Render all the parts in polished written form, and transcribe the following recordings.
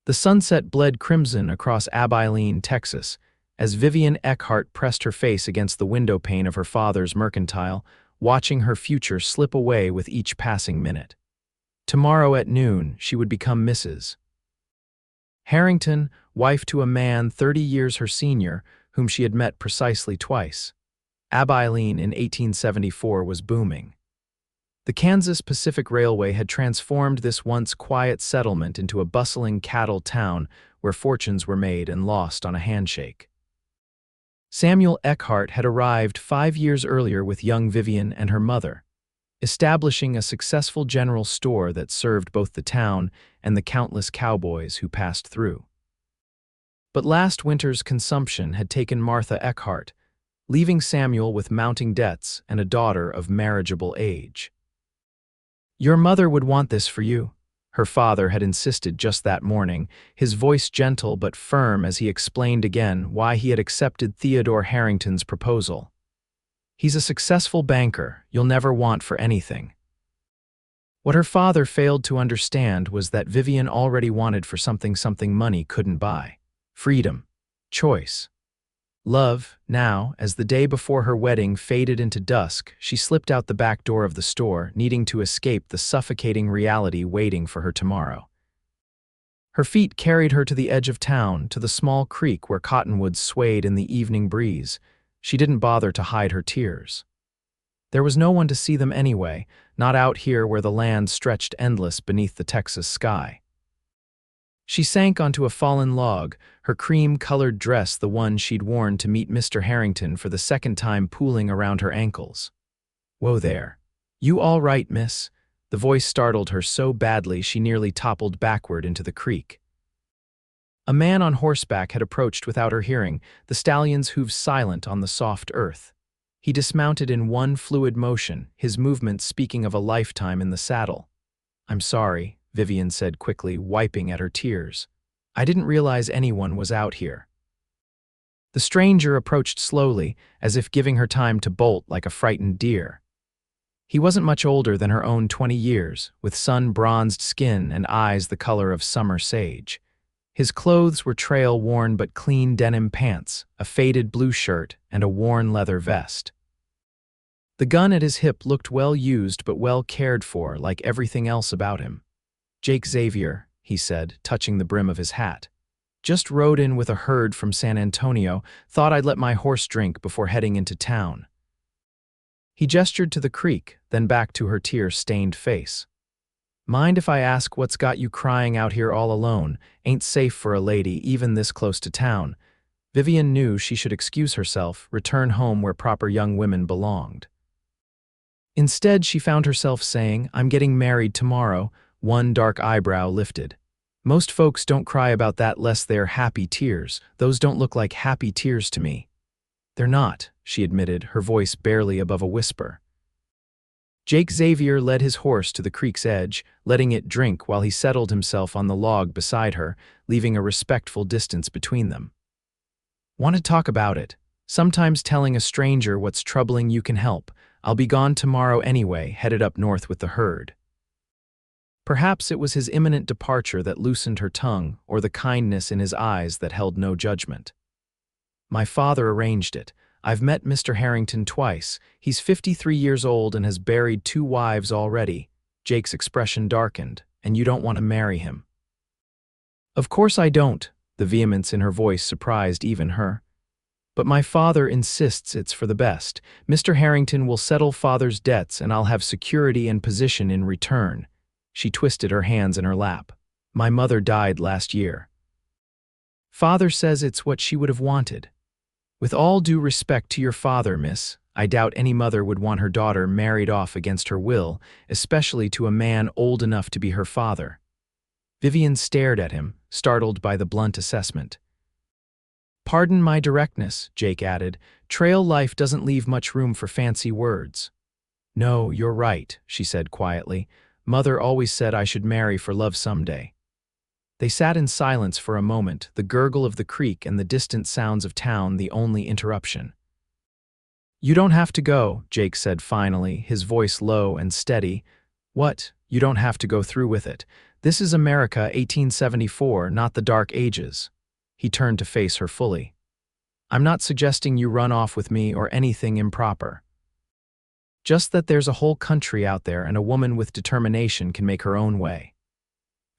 The sunset bled crimson across Abilene, Texas, as Vivian Eckhart pressed her face against the window pane of her father's mercantile, watching her future slip away with each passing minute. Tomorrow at noon, she would become Mrs. Harrington, wife to a man 30 years her senior, whom she had met precisely twice. Abilene in 1874 was booming. The Kansas Pacific Railway had transformed this once quiet settlement into a bustling cattle town where fortunes were made and lost on a handshake. Samuel Eckhart had arrived 5 years earlier with young Vivian and her mother, establishing a successful general store that served both the town and the countless cowboys who passed through. But last winter's consumption had taken Martha Eckhart, leaving Samuel with mounting debts and a daughter of marriageable age. "Your mother would want this for you," her father had insisted just that morning, his voice gentle but firm as he explained again why he had accepted Theodore Harrington's proposal. "He's a successful banker you'll never want for anything." What her father failed to understand was that Vivian already wanted for something money couldn't buy: freedom, choice. Love. Now, as the day before her wedding faded into dusk, she slipped out the back door of the store, needing to escape the suffocating reality waiting for her tomorrow. Her feet carried her to the edge of town, to the small creek where cottonwoods swayed in the evening breeze. She didn't bother to hide her tears. There was no one to see them anyway, not out here where the land stretched endless beneath the Texas sky. She sank onto a fallen log, her cream-colored dress the one she'd worn to meet Mr. Harrington for the second time pooling around her ankles. "Whoa there. You all right, miss?" The voice startled her so badly she nearly toppled backward into the creek. A man on horseback had approached without her hearing, the stallion's hooves silent on the soft earth. He dismounted in one fluid motion, his movements speaking of a lifetime in the saddle. "I'm sorry," Vivian said quickly, wiping at her tears. "I didn't realize anyone was out here." The stranger approached slowly, as if giving her time to bolt like a frightened deer. He wasn't much older than her own 20 years, with sun-bronzed skin and eyes the color of summer sage. His clothes were trail-worn but clean denim pants, a faded blue shirt, and a worn leather vest. The gun at his hip looked well used but well cared for, like everything else about him. "Jake Xavier," he said, touching the brim of his hat. "Just rode in with a herd from San Antonio, thought I'd let my horse drink before heading into town." He gestured to the creek, then back to her tear-stained face. "Mind if I ask what's got you crying out here all alone? Ain't safe for a lady, even this close to town." Vivian knew she should excuse herself, return home where proper young women belonged. Instead, she found herself saying, "I'm getting married tomorrow," one dark eyebrow lifted. "Most folks don't cry about that less they're happy tears. Those don't look like happy tears to me." "They're not," she admitted, her voice barely above a whisper. Jake Xavier led his horse to the creek's edge, letting it drink while he settled himself on the log beside her, leaving a respectful distance between them. "Want to talk about it? Sometimes telling a stranger what's troubling you can help. I'll be gone tomorrow anyway, headed up north with the herd." Perhaps it was his imminent departure that loosened her tongue, or the kindness in his eyes that held no judgment. "My father arranged it. I've met Mr. Harrington twice. He's 53 years old and has buried 2 wives already." Jake's expression darkened. "And you don't want to marry him?" "Of course I don't." The vehemence in her voice surprised even her. "But my father insists it's for the best. Mr. Harrington will settle father's debts and I'll have security and position in return." She twisted her hands in her lap. "My mother died last year." "Father says it's what she would have wanted." "With all due respect to your father, miss, I doubt any mother would want her daughter married off against her will, especially to a man old enough to be her father." Vivian stared at him, startled by the blunt assessment. "Pardon my directness," Jake added. "Trail life doesn't leave much room for fancy words." "No, you're right," she said quietly. "Mother always said I should marry for love someday." They sat in silence for a moment, the gurgle of the creek and the distant sounds of town the only interruption. "You don't have to go," Jake said finally, his voice low and steady. "What? You don't have to go through with it. This is America, 1874, not the Dark Ages. He turned to face her fully. I'm not suggesting you run off with me or anything improper. Just that there's a whole country out there and a woman with determination can make her own way.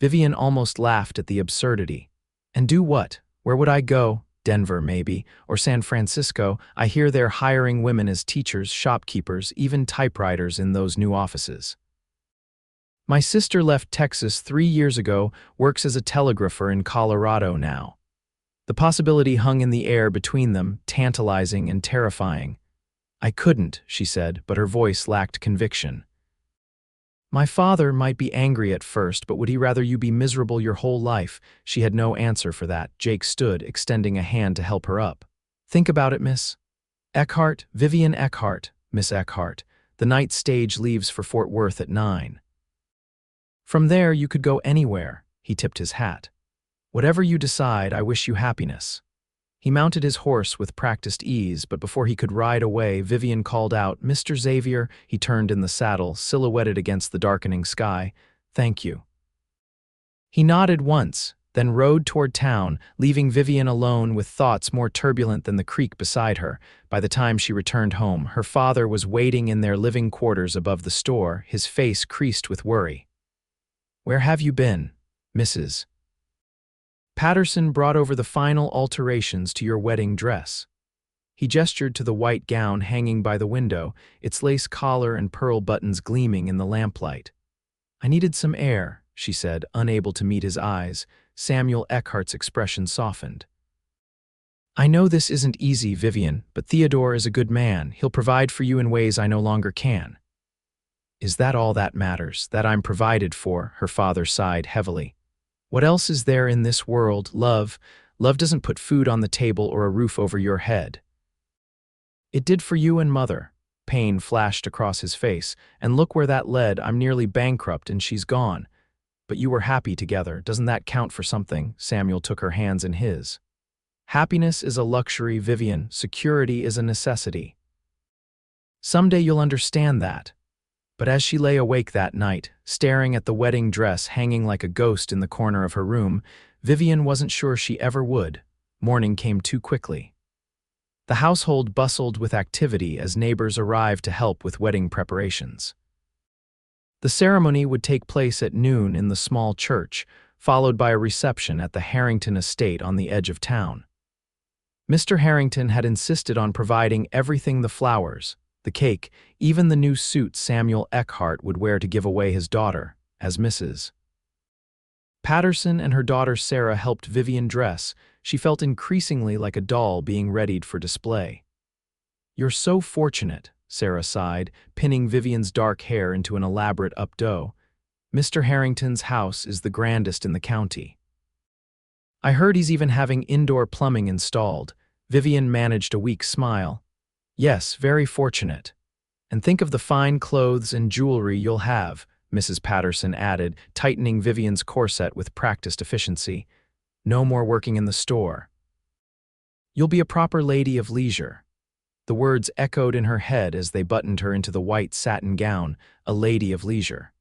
Vivian almost laughed at the absurdity. And do what? Where would I go? Denver, maybe, or San Francisco. I hear they're hiring women as teachers, shopkeepers, even typewriters in those new offices. My sister left Texas 3 years ago, works as a telegrapher in Colorado now. The possibility hung in the air between them, tantalizing and terrifying. I couldn't, she said, but her voice lacked conviction. My father might be angry at first, but would he rather you be miserable your whole life? She had no answer for that. Jake stood, extending a hand to help her up. Think about it, Miss Eckhart, Vivian Eckhart, Miss Eckhart. The night stage leaves for Fort Worth at 9. From there, you could go anywhere. He tipped his hat. Whatever you decide, I wish you happiness. He mounted his horse with practiced ease, but before he could ride away, Vivian called out, Mr. Xavier. He turned in the saddle, silhouetted against the darkening sky. Thank you. He nodded once, then rode toward town, leaving Vivian alone with thoughts more turbulent than the creek beside her. By the time she returned home, her father was waiting in their living quarters above the store, his face creased with worry. Where have you been, Mrs. Patterson brought over the final alterations to your wedding dress. He gestured to the white gown hanging by the window, its lace collar and pearl buttons gleaming in the lamplight. I needed some air, she said, unable to meet his eyes. Samuel Eckhart's expression softened. I know this isn't easy, Vivian, but Theodore is a good man. He'll provide for you in ways I no longer can. Is that all that matters, that I'm provided for? Her father sighed heavily. What else is there in this world? Love. Love doesn't put food on the table or a roof over your head. It did for you and Mother. Pain flashed across his face. And look where that led. I'm nearly bankrupt and she's gone. But you were happy together. Doesn't that count for something? Samuel took her hands in his. Happiness is a luxury, Vivian. Security is a necessity. Someday you'll understand that. But as she lay awake that night, staring at the wedding dress hanging like a ghost in the corner of her room, Vivian wasn't sure she ever would. Morning came too quickly. The household bustled with activity as neighbors arrived to help with wedding preparations. The ceremony would take place at noon in the small church, followed by a reception at the Harrington estate on the edge of town. Mr. Harrington had insisted on providing everything: the flowers, the cake, even the new suit Samuel Eckhart would wear to give away his daughter, as Mrs. Patterson and her daughter Sarah helped Vivian dress. She felt increasingly like a doll being readied for display. You're so fortunate, Sarah sighed, pinning Vivian's dark hair into an elaborate updo. Mr. Harrington's house is the grandest in the county. I heard he's even having indoor plumbing installed. Vivian managed a weak smile. Yes, very fortunate. And think of the fine clothes and jewelry you'll have, Mrs. Patterson added, tightening Vivian's corset with practiced efficiency. No more working in the store. You'll be a proper lady of leisure. The words echoed in her head as they buttoned her into the white satin gown, a lady of leisure.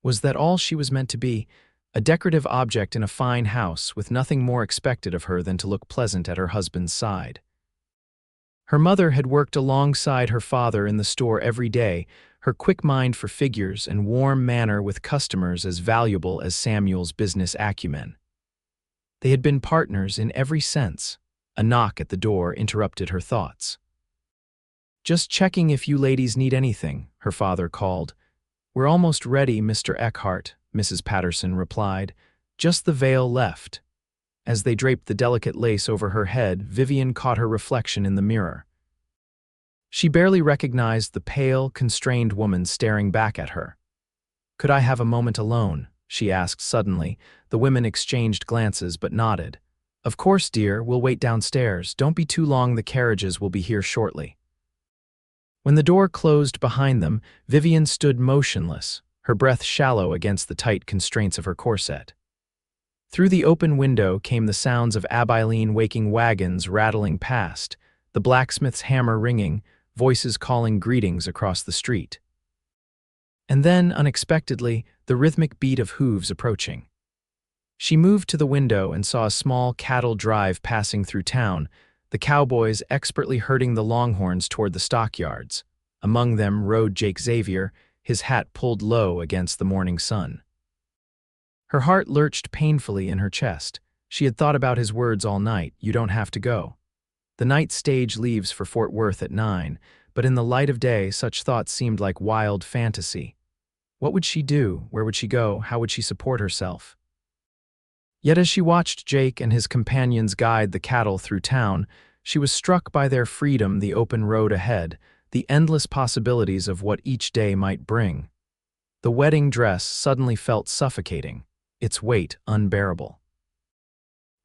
Was that all she was meant to be? A decorative object in a fine house, with nothing more expected of her than to look pleasant at her husband's side. Her mother had worked alongside her father in the store every day, her quick mind for figures and warm manner with customers as valuable as Samuel's business acumen. They had been partners in every sense. A knock at the door interrupted her thoughts. Just checking if you ladies need anything, her father called. We're almost ready, Mr. Eckhart, Mrs. Patterson replied. Just the veil left. As they draped the delicate lace over her head, Vivian caught her reflection in the mirror. She barely recognized the pale, constrained woman staring back at her. Could I have a moment alone? She asked suddenly. The women exchanged glances but nodded. Of course, dear, we'll wait downstairs. Don't be too long, the carriages will be here shortly. When the door closed behind them, Vivian stood motionless, her breath shallow against the tight constraints of her corset. Through the open window came the sounds of Abilene waking wagons rattling past, the blacksmith's hammer ringing, voices calling greetings across the street. And then, unexpectedly, the rhythmic beat of hooves approaching. She moved to the window and saw a small cattle drive passing through town, the cowboys expertly herding the longhorns toward the stockyards. Among them rode Jake Xavier, his hat pulled low against the morning sun. Her heart lurched painfully in her chest. She had thought about his words all night, "You don't have to go." The night stage leaves for Fort Worth at 9, but in the light of day such thoughts seemed like wild fantasy. What would she do? Where would she go? How would she support herself? Yet as she watched Jake and his companions guide the cattle through town, she was struck by their freedom, the open road ahead, the endless possibilities of what each day might bring. The wedding dress suddenly felt suffocating, its weight unbearable.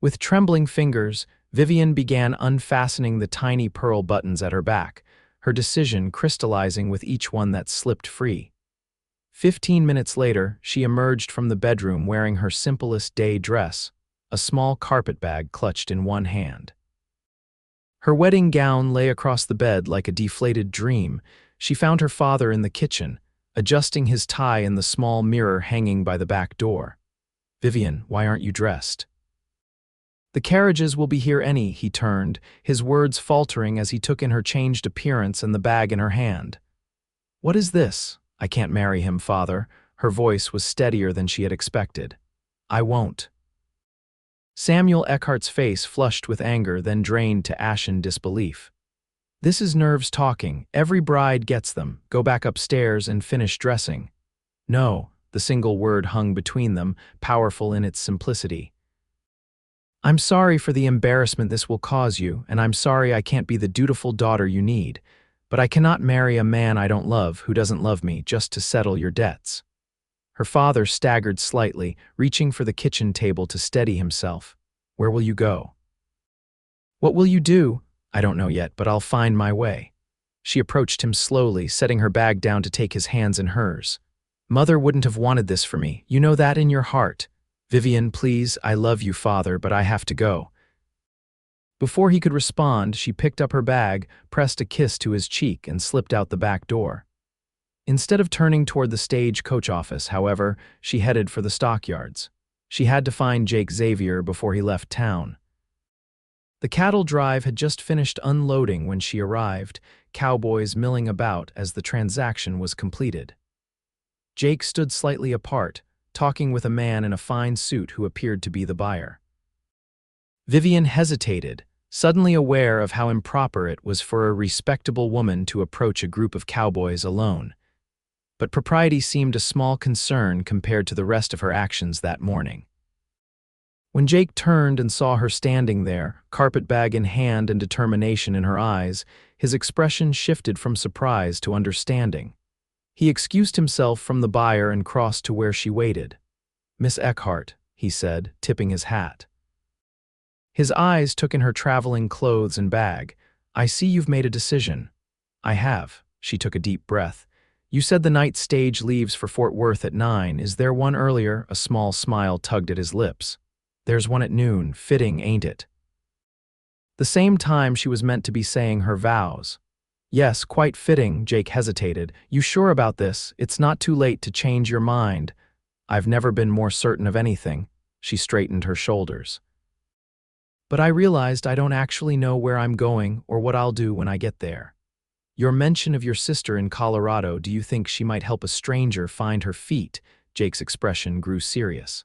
With trembling fingers, Vivian began unfastening the tiny pearl buttons at her back, her decision crystallizing with each one that slipped free. 15 minutes later, she emerged from the bedroom wearing her simplest day dress, a small carpet bag clutched in one hand. Her wedding gown lay across the bed like a deflated dream. She found her father in the kitchen, adjusting his tie in the small mirror hanging by the back door. "Vivian, why aren't you dressed?" "The carriages will be here he turned, his words faltering as he took in her changed appearance and the bag in her hand. "What is this?" "I can't marry him, father." Her voice was steadier than she had expected. "I won't." Samuel Eckhart's face flushed with anger, then drained to ashen disbelief. "This is nerves talking. Every bride gets them. Go back upstairs and finish dressing." "No," the single word hung between them, powerful in its simplicity. "I'm sorry for the embarrassment this will cause you, and I'm sorry I can't be the dutiful daughter you need. But I cannot marry a man I don't love who doesn't love me just to settle your debts." Her father staggered slightly, reaching for the kitchen table to steady himself. "Where will you go?" "What will you do?" "I don't know yet, but I'll find my way." She approached him slowly, setting her bag down to take his hands in hers. "Mother wouldn't have wanted this for me. You know that in your heart." "Vivian, please, I love you, father, but I have to go." Before he could respond, she picked up her bag, pressed a kiss to his cheek, and slipped out the back door. Instead of turning toward the stage coach office, however, she headed for the stockyards. She had to find Jake Xavier before he left town. The cattle drive had just finished unloading when she arrived, cowboys milling about as the transaction was completed. Jake stood slightly apart, talking with a man in a fine suit who appeared to be the buyer. Vivian hesitated, suddenly aware of how improper it was for a respectable woman to approach a group of cowboys alone. But propriety seemed a small concern compared to the rest of her actions that morning. When Jake turned and saw her standing there, carpetbag in hand and determination in her eyes, his expression shifted from surprise to understanding. He excused himself from the buyer and crossed to where she waited. "Miss Eckhart," he said, tipping his hat. His eyes took in her traveling clothes and bag. "I see you've made a decision." "I have." She took a deep breath. "You said the night stage leaves for Fort Worth at 9. Is there one earlier?" A small smile tugged at his lips. "There's one at noon. Fitting, ain't it?" The same time she was meant to be saying her vows. "Yes, quite fitting." Jake hesitated. "You sure about this? It's not too late to change your mind." "I've never been more certain of anything." She straightened her shoulders. "But I realized I don't actually know where I'm going or what I'll do when I get there. Your mention of your sister in Colorado, do you think she might help a stranger find her feet?" Jake's expression grew serious.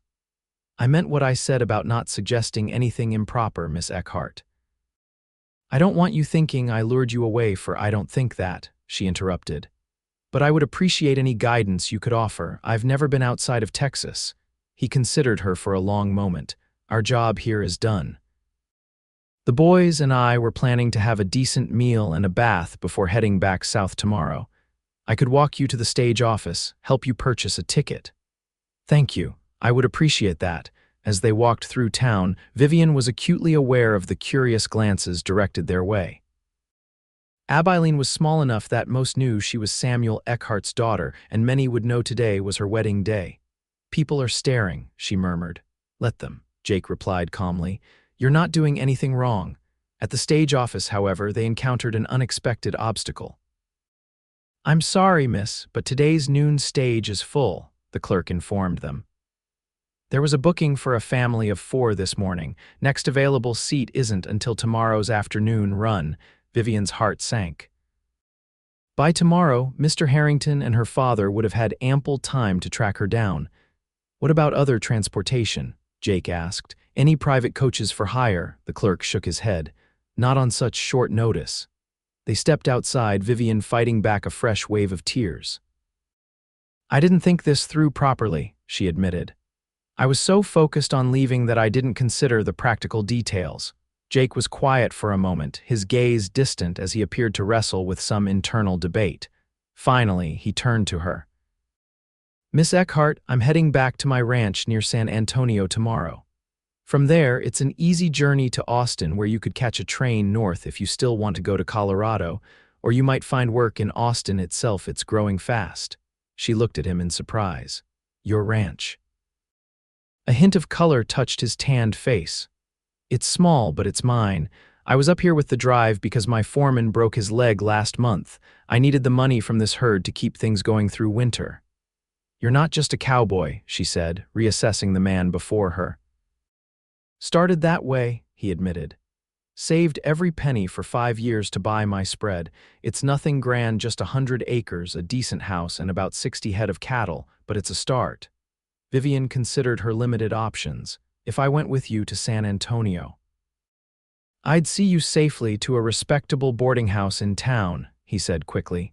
"I meant what I said about not suggesting anything improper, Miss Eckhart." "I don't want you thinking I lured you away for I don't think that," she interrupted. "But I would appreciate any guidance you could offer. I've never been outside of Texas." He considered her for a long moment. "Our job here is done. The boys and I were planning to have a decent meal and a bath before heading back south tomorrow. I could walk you to the stage office, help you purchase a ticket." "Thank you. I would appreciate that." As they walked through town, Vivian was acutely aware of the curious glances directed their way. Abilene was small enough that most knew she was Samuel Eckhart's daughter, and many would know today was her wedding day. "People are staring," she murmured. "Let them," Jake replied calmly. "You're not doing anything wrong." At the stage office, however, they encountered an unexpected obstacle. "I'm sorry, miss, but today's noon stage is full." the clerk informed them. There was a booking for a family of 4 this morning. Next available seat isn't until tomorrow's afternoon run. Vivian's heart sank. By tomorrow, Mr. Harrington and her father would have had ample time to track her down. What about other transportation? Jake asked. Any private coaches for hire? The clerk shook his head. Not on such short notice. They stepped outside, Vivian fighting back a fresh wave of tears. I didn't think this through properly, she admitted. I was so focused on leaving that I didn't consider the practical details. Jake was quiet for a moment, his gaze distant as he appeared to wrestle with some internal debate. Finally, he turned to her. Miss Eckhart, I'm heading back to my ranch near San Antonio tomorrow. From there, it's an easy journey to Austin where you could catch a train north if you still want to go to Colorado, or you might find work in Austin itself. It's growing fast. She looked at him in surprise. Your ranch. A hint of color touched his tanned face. It's small, but it's mine. I was up here with the drive because my foreman broke his leg last month. I needed the money from this herd to keep things going through winter. You're not just a cowboy, she said, reassessing the man before her. Started that way, he admitted. Saved every penny for 5 years to buy my spread. It's nothing grand, just 100 acres, a decent house, and about 60 head of cattle, but it's a start. Vivian considered her limited options. If I went with you to San Antonio, I'd see you safely to a respectable boarding house in town, he said quickly.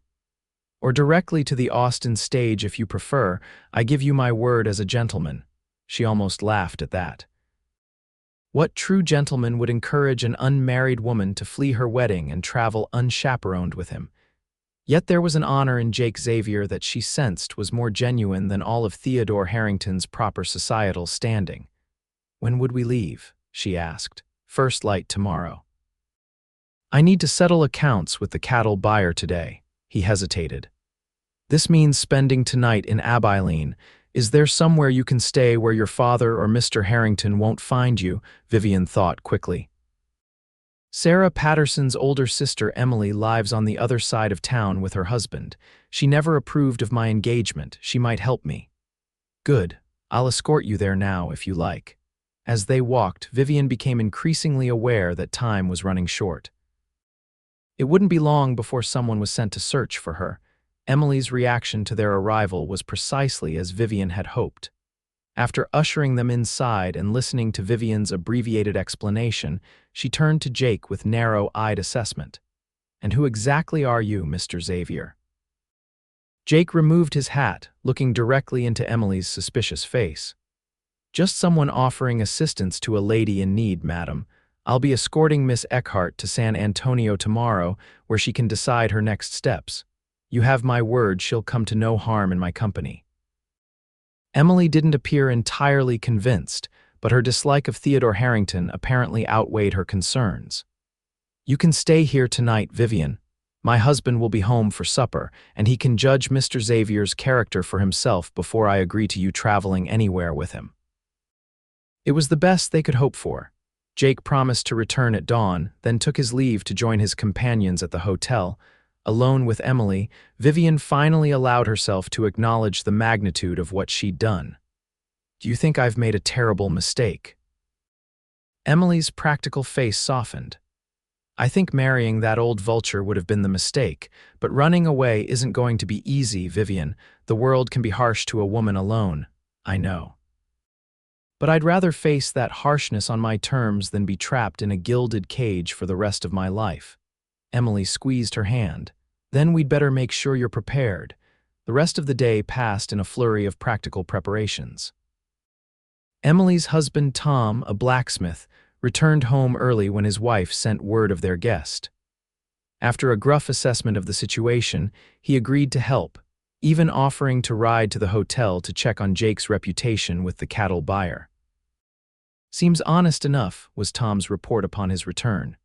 Or directly to the Austin stage if you prefer. I give you my word as a gentleman. She almost laughed at that. What true gentleman would encourage an unmarried woman to flee her wedding and travel unchaperoned with him? Yet there was an honor in Jake Xavier that she sensed was more genuine than all of Theodore Harrington's proper societal standing. When would we leave? She asked. First light tomorrow. I need to settle accounts with the cattle buyer today. He hesitated. This means spending tonight in Abilene. Is there somewhere you can stay where your father or Mr. Harrington won't find you? Vivian thought quickly. Sarah Patterson's older sister Emily lives on the other side of town with her husband. She never approved of my engagement. She might help me. Good. I'll escort you there now if you like. As they walked, Vivian became increasingly aware that time was running short. It wouldn't be long before someone was sent to search for her. Emily's reaction to their arrival was precisely as Vivian had hoped. After ushering them inside and listening to Vivian's abbreviated explanation, she turned to Jake with narrow-eyed assessment. And who exactly are you, Mr. Xavier? Jake removed his hat, looking directly into Emily's suspicious face. Just someone offering assistance to a lady in need, madam. I'll be escorting Miss Eckhart to San Antonio tomorrow, where she can decide her next steps. You have my word she'll come to no harm in my company. Emily didn't appear entirely convinced, but her dislike of Theodore Harrington apparently outweighed her concerns. You can stay here tonight, Vivian. My husband will be home for supper, and he can judge Mr. Xavier's character for himself before I agree to you traveling anywhere with him. It was the best they could hope for. Jake promised to return at dawn, then took his leave to join his companions at the hotel. Alone with Emily, Vivian finally allowed herself to acknowledge the magnitude of what she'd done. Do you think I've made a terrible mistake? Emily's practical face softened. I think marrying that old vulture would have been the mistake, but running away isn't going to be easy, Vivian. The world can be harsh to a woman alone. I know. But I'd rather face that harshness on my terms than be trapped in a gilded cage for the rest of my life. Emily squeezed her hand. Then we'd better make sure you're prepared. The rest of the day passed in a flurry of practical preparations. Emily's husband Tom, a blacksmith, returned home early when his wife sent word of their guest. After a gruff assessment of the situation, he agreed to help, even offering to ride to the hotel to check on Jake's reputation with the cattle buyer. Seems honest enough, was Tom's report upon his return.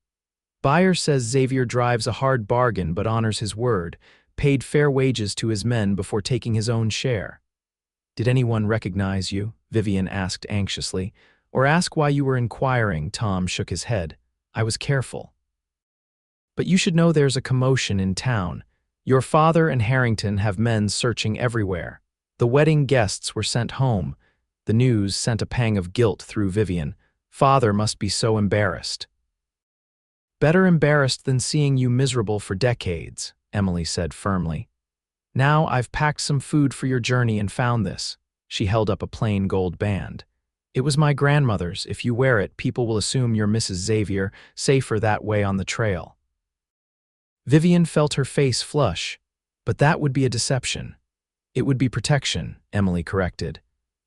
Buyer says Xavier drives a hard bargain but honors his word, paid fair wages to his men before taking his own share. Did anyone recognize you? Vivian asked anxiously. Or ask why you were inquiring? Tom shook his head. I was careful. But you should know there's a commotion in town. Your father and Harrington have men searching everywhere. The wedding guests were sent home. The news sent a pang of guilt through Vivian. Father must be so embarrassed. Better embarrassed than seeing you miserable for decades, Emily said firmly. Now I've packed some food for your journey and found this. She held up a plain gold band. It was my grandmother's. If you wear it, people will assume you're Mrs. Xavier, safer that way on the trail. Vivian felt her face flush. But that would be a deception. It would be protection, Emily corrected.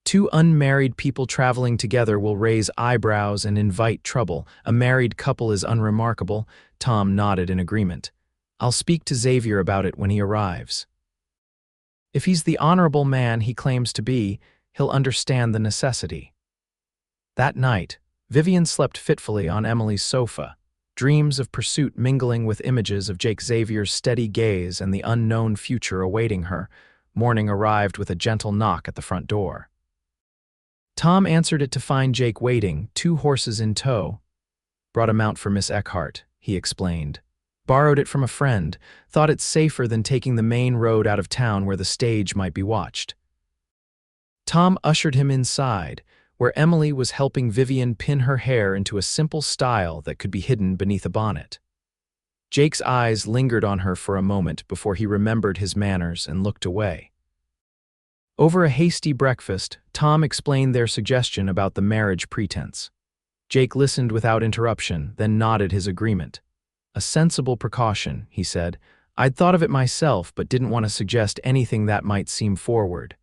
Two unmarried people traveling together will raise eyebrows and invite trouble. A married couple is unremarkable. Tom nodded in agreement. I'll speak to Xavier about it when he arrives. If he's the honorable man he claims to be, he'll understand the necessity. That night, Vivian slept fitfully on Emily's sofa, dreams of pursuit mingling with images of Jake Xavier's steady gaze and the unknown future awaiting her. Morning arrived with a gentle knock at the front door. Tom answered it to find Jake waiting, 2 horses in tow. Brought a mount for Miss Eckhart, he explained. Borrowed it from a friend, thought it's safer than taking the main road out of town where the stage might be watched. Tom ushered him inside, where Emily was helping Vivian pin her hair into a simple style that could be hidden beneath a bonnet. Jake's eyes lingered on her for a moment before he remembered his manners and looked away. Over a hasty breakfast, Tom explained their suggestion about the marriage pretense. Jake listened without interruption, then nodded his agreement. A sensible precaution, he said. I'd thought of it myself, but didn't want to suggest anything that might seem forward.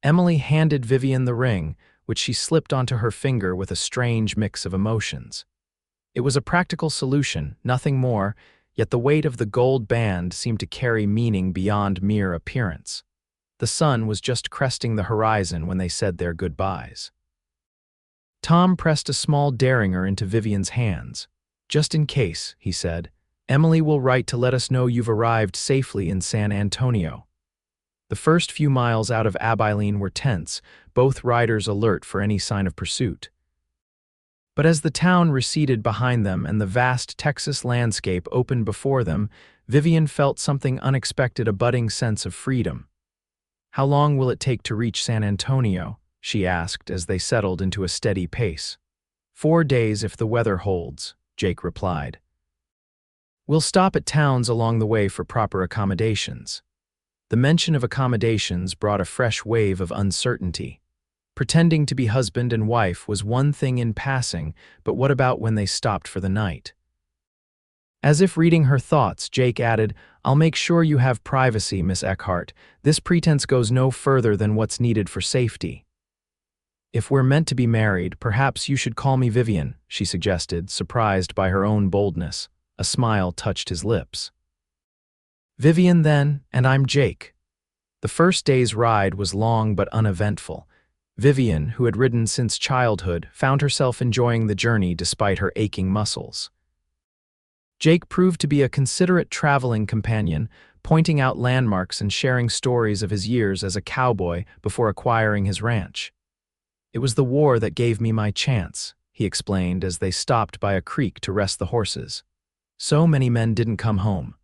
Emily handed Vivian the ring, which she slipped onto her finger with a strange mix of emotions. It was a practical solution, nothing more, yet the weight of the gold band seemed to carry meaning beyond mere appearance. The sun was just cresting the horizon when they said their goodbyes. Tom pressed a small derringer into Vivian's hands. Just in case, he said, Emily will write to let us know you've arrived safely in San Antonio. The first few miles out of Abilene were tense, both riders alert for any sign of pursuit. But as the town receded behind them and the vast Texas landscape opened before them, Vivian felt something unexpected, a budding sense of freedom. How long will it take to reach San Antonio? She asked as they settled into a steady pace. 4 days if the weather holds, Jake replied. We'll stop at towns along the way for proper accommodations. The mention of accommodations brought a fresh wave of uncertainty. Pretending to be husband and wife was one thing in passing, but what about when they stopped for the night? As if reading her thoughts, Jake added, I'll make sure you have privacy, Miss Eckhart. This pretense goes no further than what's needed for safety. If we're meant to be married, perhaps you should call me Vivian, she suggested, surprised by her own boldness. A smile touched his lips. Vivian then, and I'm Jake. The first day's ride was long but uneventful. Vivian, who had ridden since childhood, found herself enjoying the journey despite her aching muscles. Jake proved to be a considerate traveling companion, pointing out landmarks and sharing stories of his years as a cowboy before acquiring his ranch. It was the war that gave me my chance, he explained as they stopped by a creek to rest the horses. So many men didn't come home.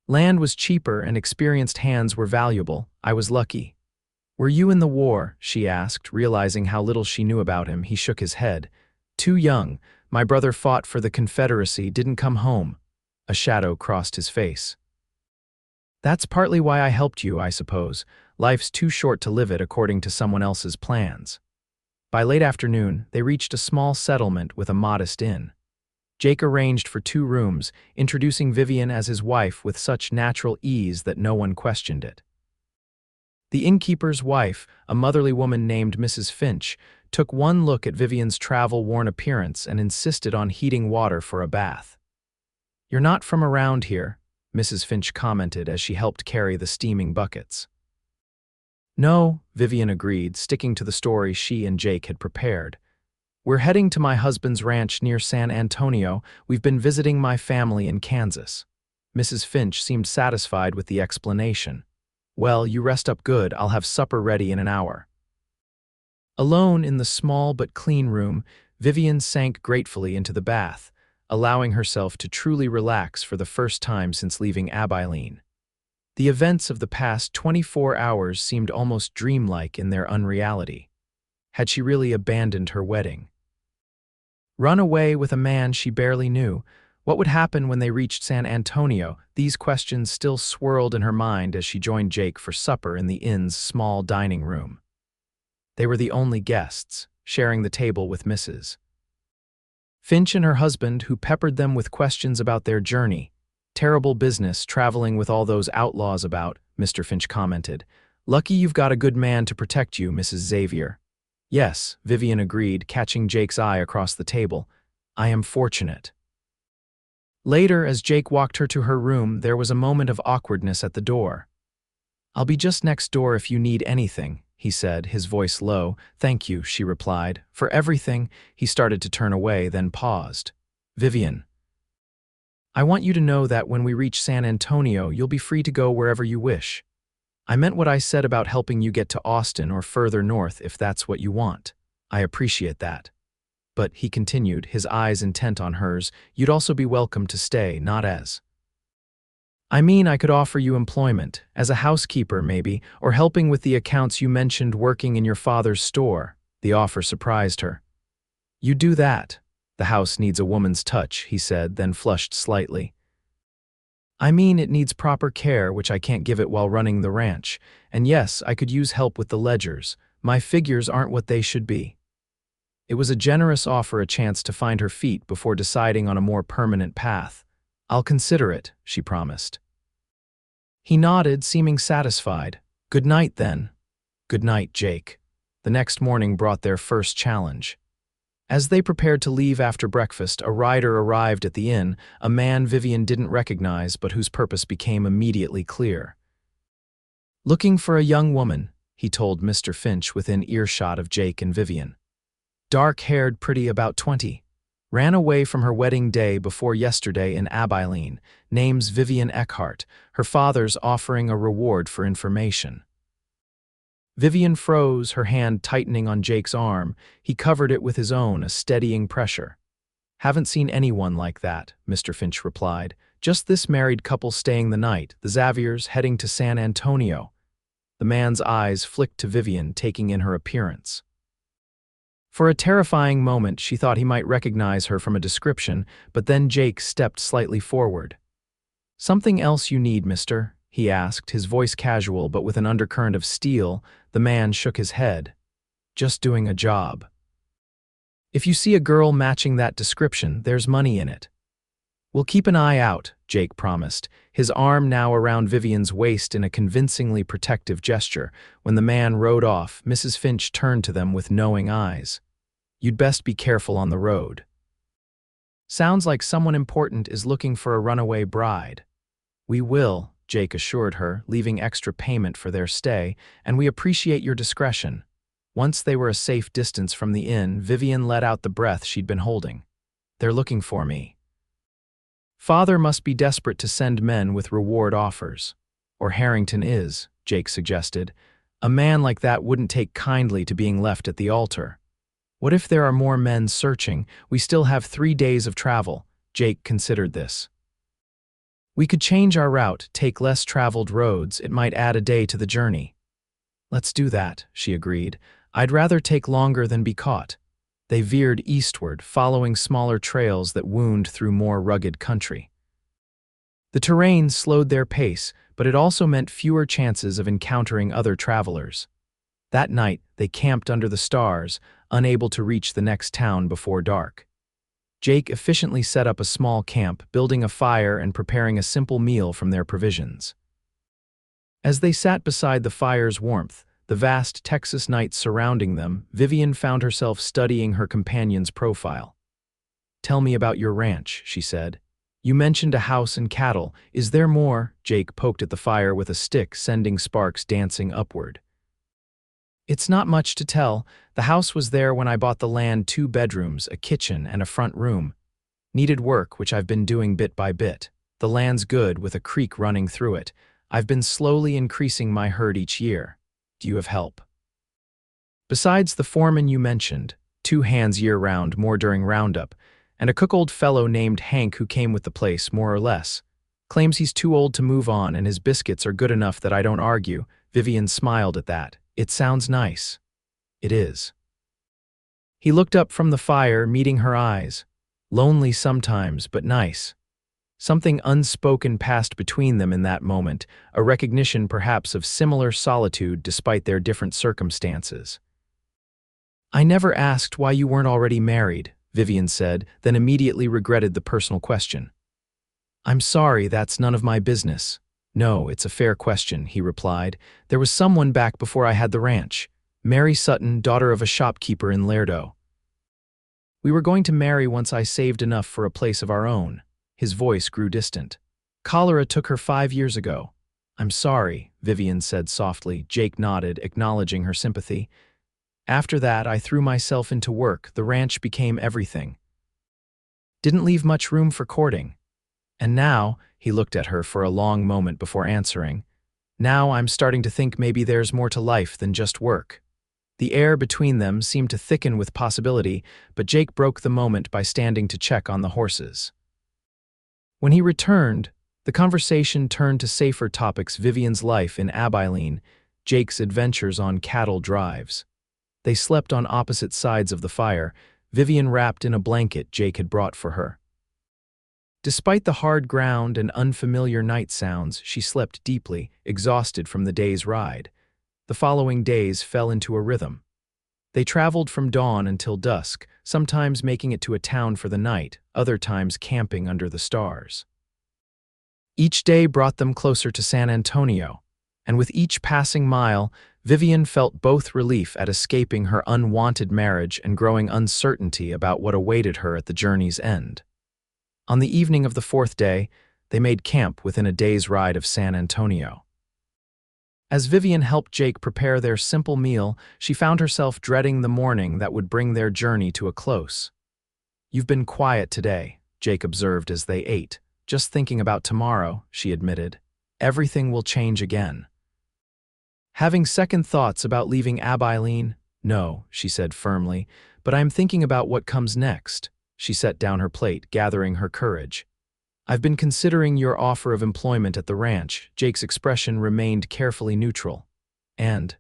Land was cheaper and experienced hands were valuable. I was lucky. Were you in the war? She asked, realizing how little she knew about him. He shook his head. Too young. My brother fought for the Confederacy, didn't come home. A shadow crossed his face. That's partly why I helped you, I suppose. Life's too short to live it according to someone else's plans. By late afternoon, they reached a small settlement with a modest inn. Jake arranged for 2 rooms, introducing Vivian as his wife with such natural ease that no one questioned it. The innkeeper's wife, a motherly woman named Mrs. Finch, took one look at Vivian's travel-worn appearance and insisted on heating water for a bath. You're not from around here, Mrs. Finch commented as she helped carry the steaming buckets. No, Vivian agreed, sticking to the story she and Jake had prepared. We're heading to my husband's ranch near San Antonio. We've been visiting my family in Kansas. Mrs. Finch seemed satisfied with the explanation. Well, you rest up good. I'll have supper ready in an hour. Alone in the small but clean room, Vivian sank gratefully into the bath, allowing herself to truly relax for the first time since leaving Abilene. The events of the past 24 hours seemed almost dreamlike in their unreality. Had she really abandoned her wedding? Run away with a man she barely knew? What would happen when they reached San Antonio? These questions still swirled in her mind as she joined Jake for supper in the inn's small dining room. They were the only guests, sharing the table with Mrs. Finch and her husband, who peppered them with questions about their journey. Terrible business traveling with all those outlaws about, Mr. Finch commented. Lucky you've got a good man to protect you, Mrs. Xavier. Yes, Vivian agreed, catching Jake's eye across the table. I am fortunate. Later, as Jake walked her to her room, there was a moment of awkwardness at the door. I'll be just next door if you need anything, he said, his voice low. Thank you, she replied. For everything. He started to turn away, then paused. Vivian, I want you to know that when we reach San Antonio, you'll be free to go wherever you wish. I meant what I said about helping you get to Austin or further north if that's what you want. I appreciate that. But, he continued, his eyes intent on hers, you'd also be welcome to stay, not as. I mean, I could offer you employment, as a housekeeper maybe, or helping with the accounts you mentioned working in your father's store. The offer surprised her. You do that. The house needs a woman's touch, he said, then flushed slightly. I mean, it needs proper care, which I can't give it while running the ranch. And yes, I could use help with the ledgers. My figures aren't what they should be. It was a generous offer, a chance to find her feet before deciding on a more permanent path. I'll consider it, she promised. He nodded, seeming satisfied. Good night, then. Good night, Jake. The next morning brought their first challenge. As they prepared to leave after breakfast, a rider arrived at the inn, a man Vivian didn't recognize but whose purpose became immediately clear. Looking for a young woman, he told Mr. Finch within earshot of Jake and Vivian. Dark-haired, pretty, about 20. Ran away from her wedding day before yesterday in Abilene. Name's Vivian Eckhart. Her father's offering a reward for information. Vivian froze, her hand tightening on Jake's arm. He covered it with his own, a steadying pressure. Haven't seen anyone like that, Mr. Finch replied. Just this married couple staying the night, the Xaviers heading to San Antonio. The man's eyes flicked to Vivian, taking in her appearance. For a terrifying moment, she thought he might recognize her from a description, but then Jake stepped slightly forward. Something else you need, mister? He asked, his voice casual but with an undercurrent of steel. The man shook his head. Just doing a job. If you see a girl matching that description, there's money in it. We'll keep an eye out, Jake promised, his arm now around Vivian's waist in a convincingly protective gesture. When the man rode off, Mrs. Finch turned to them with knowing eyes. You'd best be careful on the road. Sounds like someone important is looking for a runaway bride. We will, Jake assured her, leaving extra payment for their stay, and we appreciate your discretion. Once they were a safe distance from the inn, Vivian let out the breath she'd been holding. They're looking for me. Father must be desperate to send men with reward offers. Or Harrington is, Jake suggested. A man like that wouldn't take kindly to being left at the altar. What if there are more men searching? We still have 3 days of travel. Jake considered this. We could change our route, take less traveled roads. It might add a day to the journey. Let's do that, she agreed. I'd rather take longer than be caught. They veered eastward, following smaller trails that wound through more rugged country. The terrain slowed their pace, but it also meant fewer chances of encountering other travelers. That night, they camped under the stars, unable to reach the next town before dark. Jake efficiently set up a small camp, building a fire and preparing a simple meal from their provisions. As they sat beside the fire's warmth, the vast Texas night surrounding them, Vivian found herself studying her companion's profile. Tell me about your ranch, she said. You mentioned a house and cattle. Is there more? Jake poked at the fire with a stick, sending sparks dancing upward. It's not much to tell. The house was there when I bought the land, 2 bedrooms, a kitchen, and a front room. Needed work, which I've been doing bit by bit. The land's good, with a creek running through it. I've been slowly increasing my herd each year. Do you have help? Besides the foreman you mentioned, 2 hands year-round, more during roundup, and a cook old fellow named Hank who came with the place, more or less. Claims he's too old to move on and his biscuits are good enough that I don't argue. Vivian smiled at that. It sounds nice. It is. He looked up from the fire, meeting her eyes. Lonely sometimes, but nice. Something unspoken passed between them in that moment, a recognition perhaps of similar solitude despite their different circumstances. I never asked why you weren't already married, Vivian said, then immediately regretted the personal question. I'm sorry, that's none of my business. No, it's a fair question, he replied. There was someone back before I had the ranch. Mary Sutton, daughter of a shopkeeper in Lerdo. We were going to marry once I saved enough for a place of our own. His voice grew distant. Cholera took her 5 years ago. I'm sorry, Vivian said softly. Jake nodded, acknowledging her sympathy. After that, I threw myself into work. The ranch became everything. Didn't leave much room for courting. And now, he looked at her for a long moment before answering, now I'm starting to think maybe there's more to life than just work. The air between them seemed to thicken with possibility, but Jake broke the moment by standing to check on the horses. When he returned, the conversation turned to safer topics: Vivian's life in Abilene, Jake's adventures on cattle drives. They slept on opposite sides of the fire, Vivian wrapped in a blanket Jake had brought for her. Despite the hard ground and unfamiliar night sounds, she slept deeply, exhausted from the day's ride. The following days fell into a rhythm. They traveled from dawn until dusk, sometimes making it to a town for the night, other times camping under the stars. Each day brought them closer to San Antonio, and with each passing mile, Vivian felt both relief at escaping her unwanted marriage and growing uncertainty about what awaited her at the journey's end. On the evening of the 4th day, they made camp within a day's ride of San Antonio. As Vivian helped Jake prepare their simple meal, she found herself dreading the morning that would bring their journey to a close. You've been quiet today, Jake observed as they ate. Just thinking about tomorrow, she admitted. Everything will change again. Having second thoughts about leaving Abilene? No, she said firmly, but I'm thinking about what comes next. She set down her plate, gathering her courage. I've been considering your offer of employment at the ranch. Jake's expression remained carefully neutral. And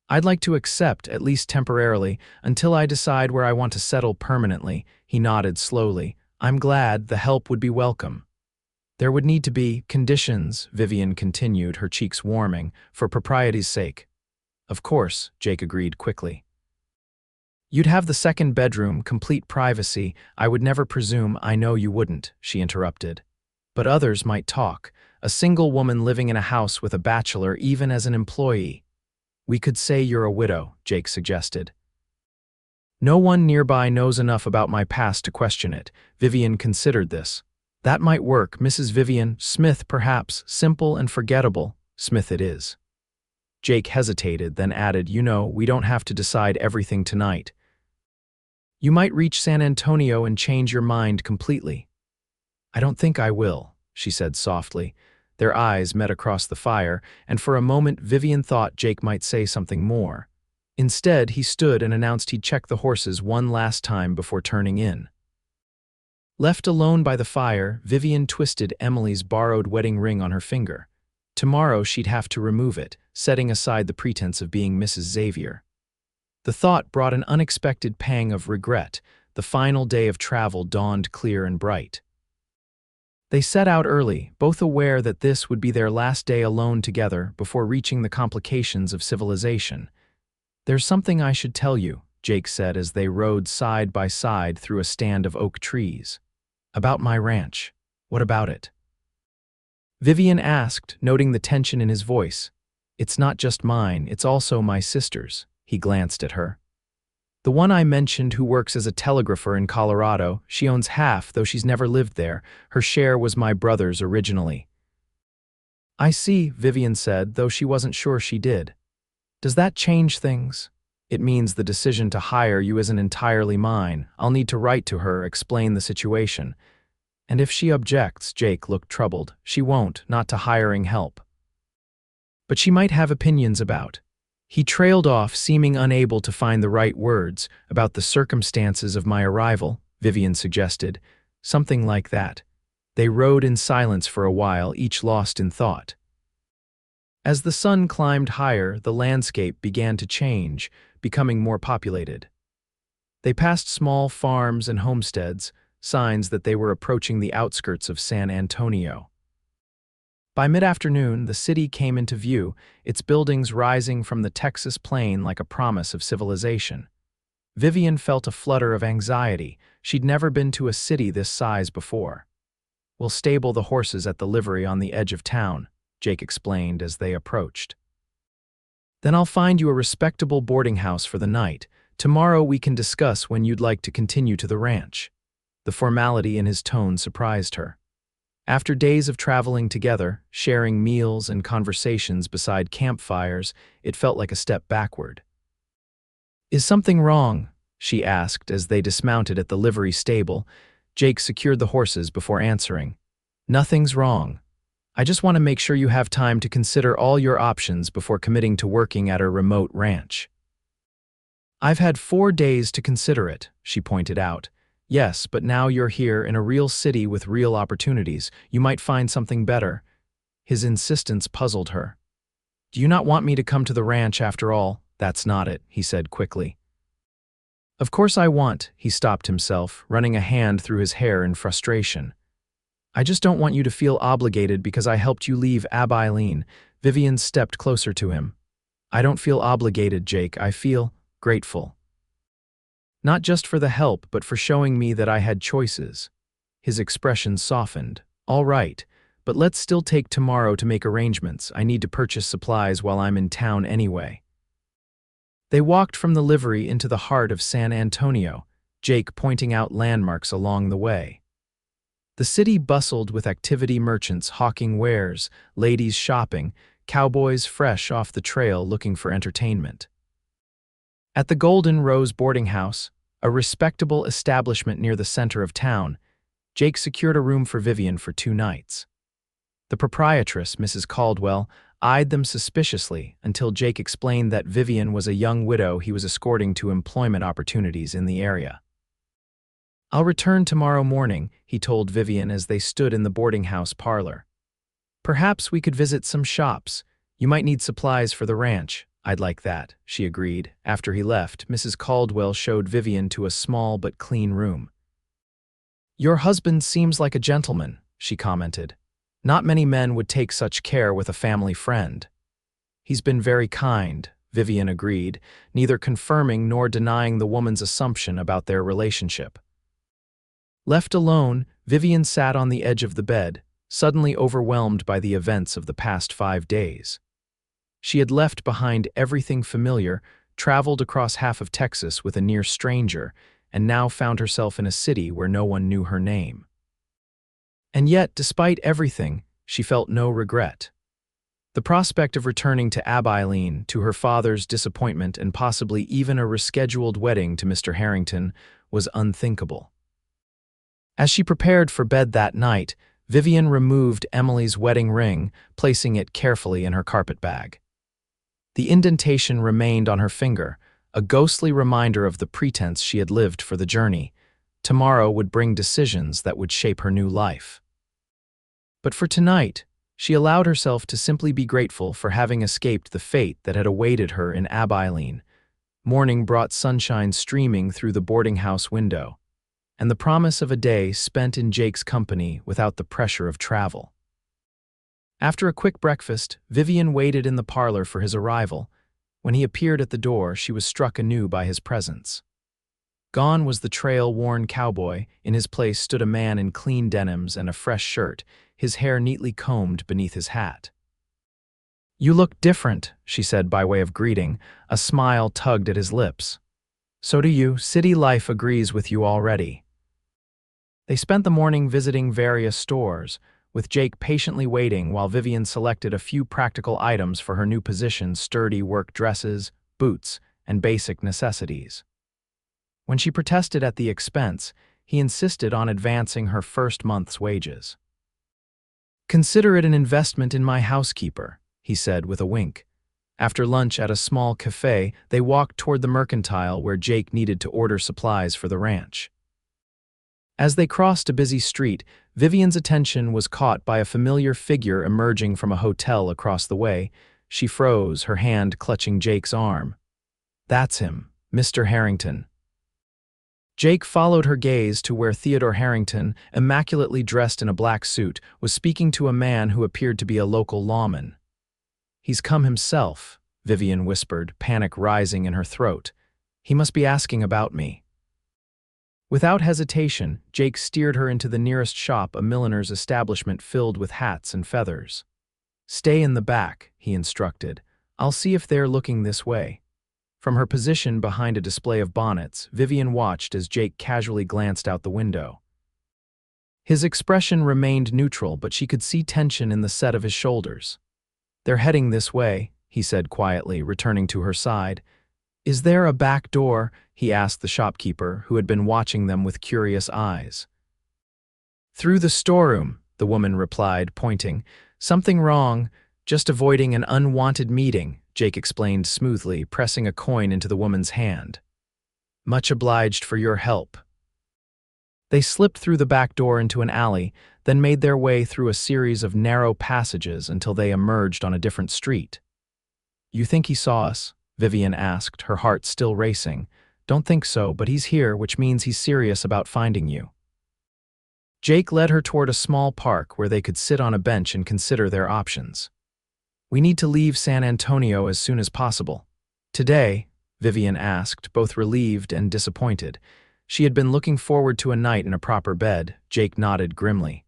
I'd like to accept, at least temporarily, until I decide where I want to settle permanently. He nodded slowly. I'm glad. The help would be welcome. There would need to be conditions, Vivian continued, her cheeks warming, for propriety's sake. Of course, Jake agreed quickly. You'd have the second bedroom, complete privacy. I would never presume. I know you wouldn't, she interrupted. But others might talk. A single woman living in a house with a bachelor, even as an employee. We could say you're a widow, Jake suggested. No one nearby knows enough about my past to question it. Vivian considered this. That might work. Mrs. Vivian Smith, perhaps. Simple and forgettable. Smith it is. Jake hesitated, then added, you know, we don't have to decide everything tonight. You might reach San Antonio and change your mind completely. I don't think I will, she said softly. Their eyes met across the fire, and for a moment Vivian thought Jake might say something more. Instead, he stood and announced he'd check the horses one last time before turning in. Left alone by the fire, Vivian twisted Emily's borrowed wedding ring on her finger. Tomorrow she'd have to remove it, setting aside the pretense of being Mrs. Xavier. The thought brought an unexpected pang of regret. The final day of travel dawned clear and bright. They set out early, both aware that this would be their last day alone together before reaching the complications of civilization. There's something I should tell you, Jake said as they rode side by side through a stand of oak trees. About my ranch. What about it? Vivian asked, noting the tension in his voice. It's not just mine, it's also my sister's. He glanced at her. The one I mentioned who works as a telegrapher in Colorado, she owns half, though she's never lived there. Her share was my brother's originally. I see, Vivian said, though she wasn't sure she did. Does that change things? It means the decision to hire you isn't entirely mine. I'll need to write to her, explain the situation. And if she objects, Jake looked troubled. She won't, not to hiring help. But she might have opinions about. He trailed off, seeming unable to find the right words. About the circumstances of my arrival, Vivian suggested. Something like that. They rode in silence for a while, each lost in thought. As the sun climbed higher, the landscape began to change, becoming more populated. They passed small farms and homesteads, signs that they were approaching the outskirts of San Antonio. By mid-afternoon, the city came into view, its buildings rising from the Texas plain like a promise of civilization. Vivian felt a flutter of anxiety. She'd never been to a city this size before. "We'll stable the horses at the livery on the edge of town," Jake explained as they approached. "Then I'll find you a respectable boarding house for the night. Tomorrow we can discuss when you'd like to continue to the ranch." The formality in his tone surprised her. After days of traveling together, sharing meals and conversations beside campfires, it felt like a step backward. "Is something wrong?" she asked as they dismounted at the livery stable. Jake secured the horses before answering. "Nothing's wrong. I just want to make sure you have time to consider all your options before committing to working at a remote ranch." "I've had 4 days to consider it," she pointed out. "Yes, but now you're here in a real city with real opportunities. You might find something better." His insistence puzzled her. "Do you not want me to come to the ranch after all?" "That's not it," he said quickly. "Of course I want," he stopped himself, running a hand through his hair in frustration. "I just don't want you to feel obligated because I helped you leave Abilene." Vivian stepped closer to him. "I don't feel obligated, Jake. I feel grateful. Not just for the help, but for showing me that I had choices." His expression softened. "All right, but let's still take tomorrow to make arrangements. I need to purchase supplies while I'm in town anyway." They walked from the livery into the heart of San Antonio, Jake pointing out landmarks along the way. The city bustled with activity, merchants hawking wares, ladies shopping, cowboys fresh off the trail looking for entertainment. At the Golden Rose boarding house, a respectable establishment near the center of town, Jake secured a room for Vivian for 2 nights. The proprietress, Mrs. Caldwell, eyed them suspiciously until Jake explained that Vivian was a young widow he was escorting to employment opportunities in the area. "I'll return tomorrow morning," he told Vivian as they stood in the boarding house parlor. "Perhaps we could visit some shops. You might need supplies for the ranch." "I'd like that," she agreed. After he left, Mrs. Caldwell showed Vivian to a small but clean room. "Your husband seems like a gentleman," she commented. "Not many men would take such care with a family friend." "He's been very kind," Vivian agreed, neither confirming nor denying the woman's assumption about their relationship. Left alone, Vivian sat on the edge of the bed, suddenly overwhelmed by the events of the past 5 days. She had left behind everything familiar, traveled across half of Texas with a near stranger, and now found herself in a city where no one knew her name. And yet, despite everything, she felt no regret. The prospect of returning to Abilene, to her father's disappointment and possibly even a rescheduled wedding to Mr. Harrington, was unthinkable. As she prepared for bed that night, Vivian removed Emily's wedding ring, placing it carefully in her carpet bag. The indentation remained on her finger, a ghostly reminder of the pretense she had lived for the journey. Tomorrow would bring decisions that would shape her new life. But for tonight, she allowed herself to simply be grateful for having escaped the fate that had awaited her in Abilene. Morning brought sunshine streaming through the boarding house window, and the promise of a day spent in Jake's company without the pressure of travel. After a quick breakfast, Vivian waited in the parlor for his arrival. When he appeared at the door, she was struck anew by his presence. Gone was the trail-worn cowboy. In his place stood a man in clean denims and a fresh shirt, his hair neatly combed beneath his hat. "You look different," she said by way of greeting. A smile tugged at his lips. "So do you. City life agrees with you already." They spent the morning visiting various stores, with Jake patiently waiting while Vivian selected a few practical items for her new position: sturdy work dresses, boots, and basic necessities. When she protested at the expense, he insisted on advancing her first month's wages. "Consider it an investment in my housekeeper," he said with a wink. After lunch at a small cafe, they walked toward the mercantile where Jake needed to order supplies for the ranch. As they crossed a busy street, Vivian's attention was caught by a familiar figure emerging from a hotel across the way. She froze, her hand clutching Jake's arm. "That's him, Mr. Harrington." Jake followed her gaze to where Theodore Harrington, immaculately dressed in a black suit, was speaking to a man who appeared to be a local lawman. "He's come himself," Vivian whispered, panic rising in her throat. "He must be asking about me." Without hesitation, Jake steered her into the nearest shop, a milliner's establishment filled with hats and feathers. "Stay in the back," he instructed. "I'll see if they're looking this way." From her position behind a display of bonnets, Vivian watched as Jake casually glanced out the window. His expression remained neutral, but she could see tension in the set of his shoulders. "They're heading this way," he said quietly, returning to her side. "Is there a back door?" he asked the shopkeeper, who had been watching them with curious eyes. "Through the storeroom," the woman replied, pointing. "Something wrong, just avoiding an unwanted meeting," Jake explained smoothly, pressing a coin into the woman's hand. "Much obliged for your help." They slipped through the back door into an alley, then made their way through a series of narrow passages until they emerged on a different street. "You think he saw us?" Vivian asked, her heart still racing. "Don't think so, but he's here, which means he's serious about finding you." Jake led her toward a small park where they could sit on a bench and consider their options. "We need to leave San Antonio as soon as possible." "Today?" Vivian asked, both relieved and disappointed. She had been looking forward to a night in a proper bed. Jake nodded grimly.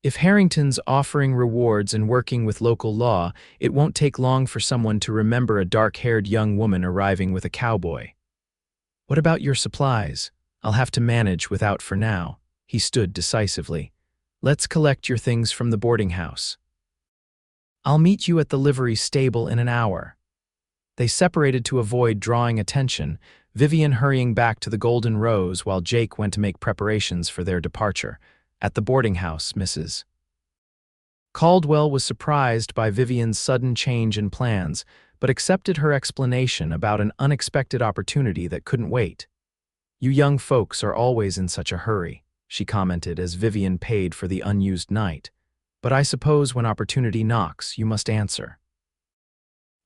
"If Harrington's offering rewards and working with local law, it won't take long for someone to remember a dark-haired young woman arriving with a cowboy." "What about your supplies?" "I'll have to manage without for now." He stood decisively. "Let's collect your things from the boarding house." "I'll meet you at the livery stable in an hour." They separated to avoid drawing attention, Vivian hurrying back to the Golden Rose while Jake went to make preparations for their departure. "At the boarding house, Mrs." Caldwell was surprised by Vivian's sudden change in plans, but accepted her explanation about an unexpected opportunity that couldn't wait. "You young folks are always in such a hurry," she commented as Vivian paid for the unused night. "But I suppose when opportunity knocks, you must answer."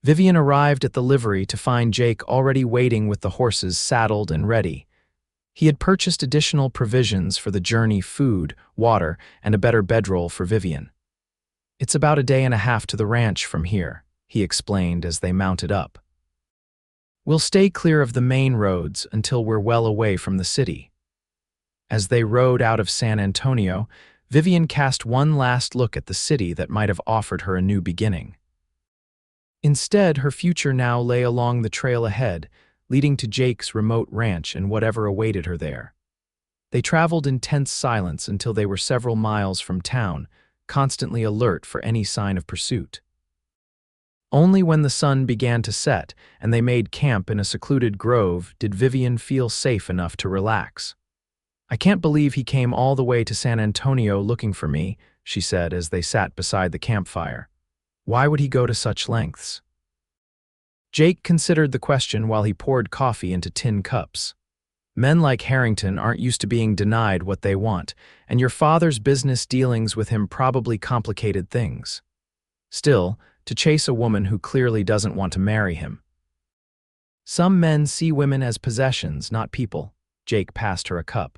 Vivian arrived at the livery to find Jake already waiting with the horses saddled and ready. He had purchased additional provisions for the journey: food, water, and a better bedroll for Vivian. "It's about a day and a half to the ranch from here," he explained as they mounted up. "We'll stay clear of the main roads until we're well away from the city." As they rode out of San Antonio, Vivian cast one last look at the city that might have offered her a new beginning. Instead, her future now lay along the trail ahead, leading to Jake's remote ranch and whatever awaited her there. They traveled in tense silence until they were several miles from town, constantly alert for any sign of pursuit. Only when the sun began to set and they made camp in a secluded grove did Vivian feel safe enough to relax. "I can't believe he came all the way to San Antonio looking for me," she said as they sat beside the campfire. "Why would he go to such lengths?" Jake considered the question while he poured coffee into tin cups. "Men like Harrington aren't used to being denied what they want, and your father's business dealings with him probably complicated things. Still, to chase a woman who clearly doesn't want to marry him." "Some men see women as possessions, not people." Jake passed her a cup.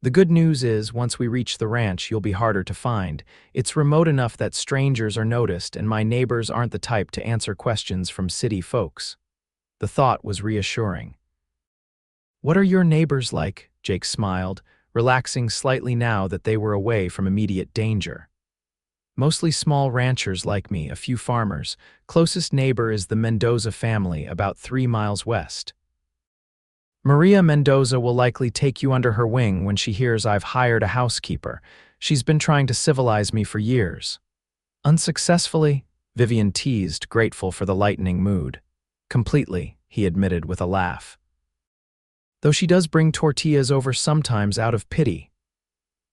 "The good news is, once we reach the ranch, you'll be harder to find. It's remote enough that strangers are noticed, and my neighbors aren't the type to answer questions from city folks." The thought was reassuring. "What are your neighbors like?" Jake smiled, relaxing slightly now that they were away from immediate danger. "Mostly small ranchers like me, a few farmers. Closest neighbor is the Mendoza family, about 3 miles west. Maria Mendoza will likely take you under her wing when she hears I've hired a housekeeper. She's been trying to civilize me for years." "Unsuccessfully?" Vivian teased, grateful for the lightening mood. "Completely," he admitted with a laugh. "Though she does bring tortillas over sometimes out of pity."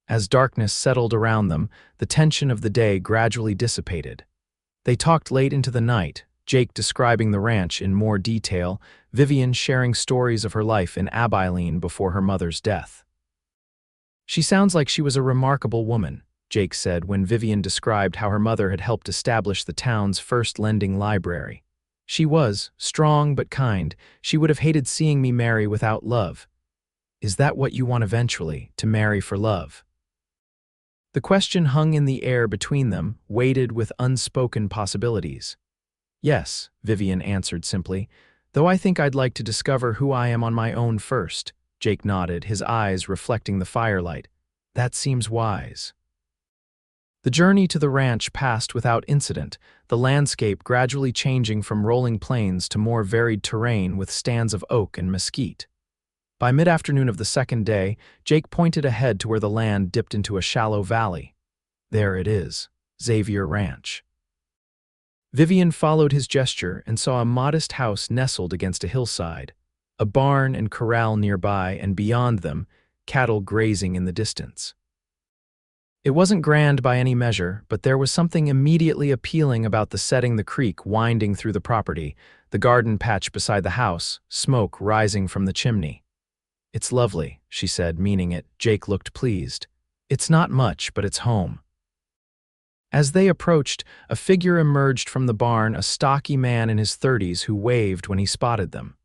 As darkness settled around them, the tension of the day gradually dissipated. They talked late into the night, Jake describing the ranch in more detail, Vivian sharing stories of her life in Abilene before her mother's death. She sounds like she was a remarkable woman, Jake said when Vivian described how her mother had helped establish the town's first lending library. She was strong but kind. She would have hated seeing me marry without love. Is that what you want eventually, to marry for love? The question hung in the air between them, weighted with unspoken possibilities. Yes, Vivian answered simply, though I think I'd like to discover who I am on my own first. Jake nodded, his eyes reflecting the firelight. That seems wise. The journey to the ranch passed without incident, the landscape gradually changing from rolling plains to more varied terrain with stands of oak and mesquite. By mid-afternoon of the second day, Jake pointed ahead to where the land dipped into a shallow valley. There it is, Xavier Ranch. Vivian followed his gesture and saw a modest house nestled against a hillside, a barn and corral nearby, and beyond them, cattle grazing in the distance. It wasn't grand by any measure, but there was something immediately appealing about the setting, the creek winding through the property, the garden patch beside the house, smoke rising from the chimney. It's lovely, she said, meaning it. Jake looked pleased. It's not much, but it's home. As they approached, a figure emerged from the barn, a stocky man in his 30s who waved when he spotted them.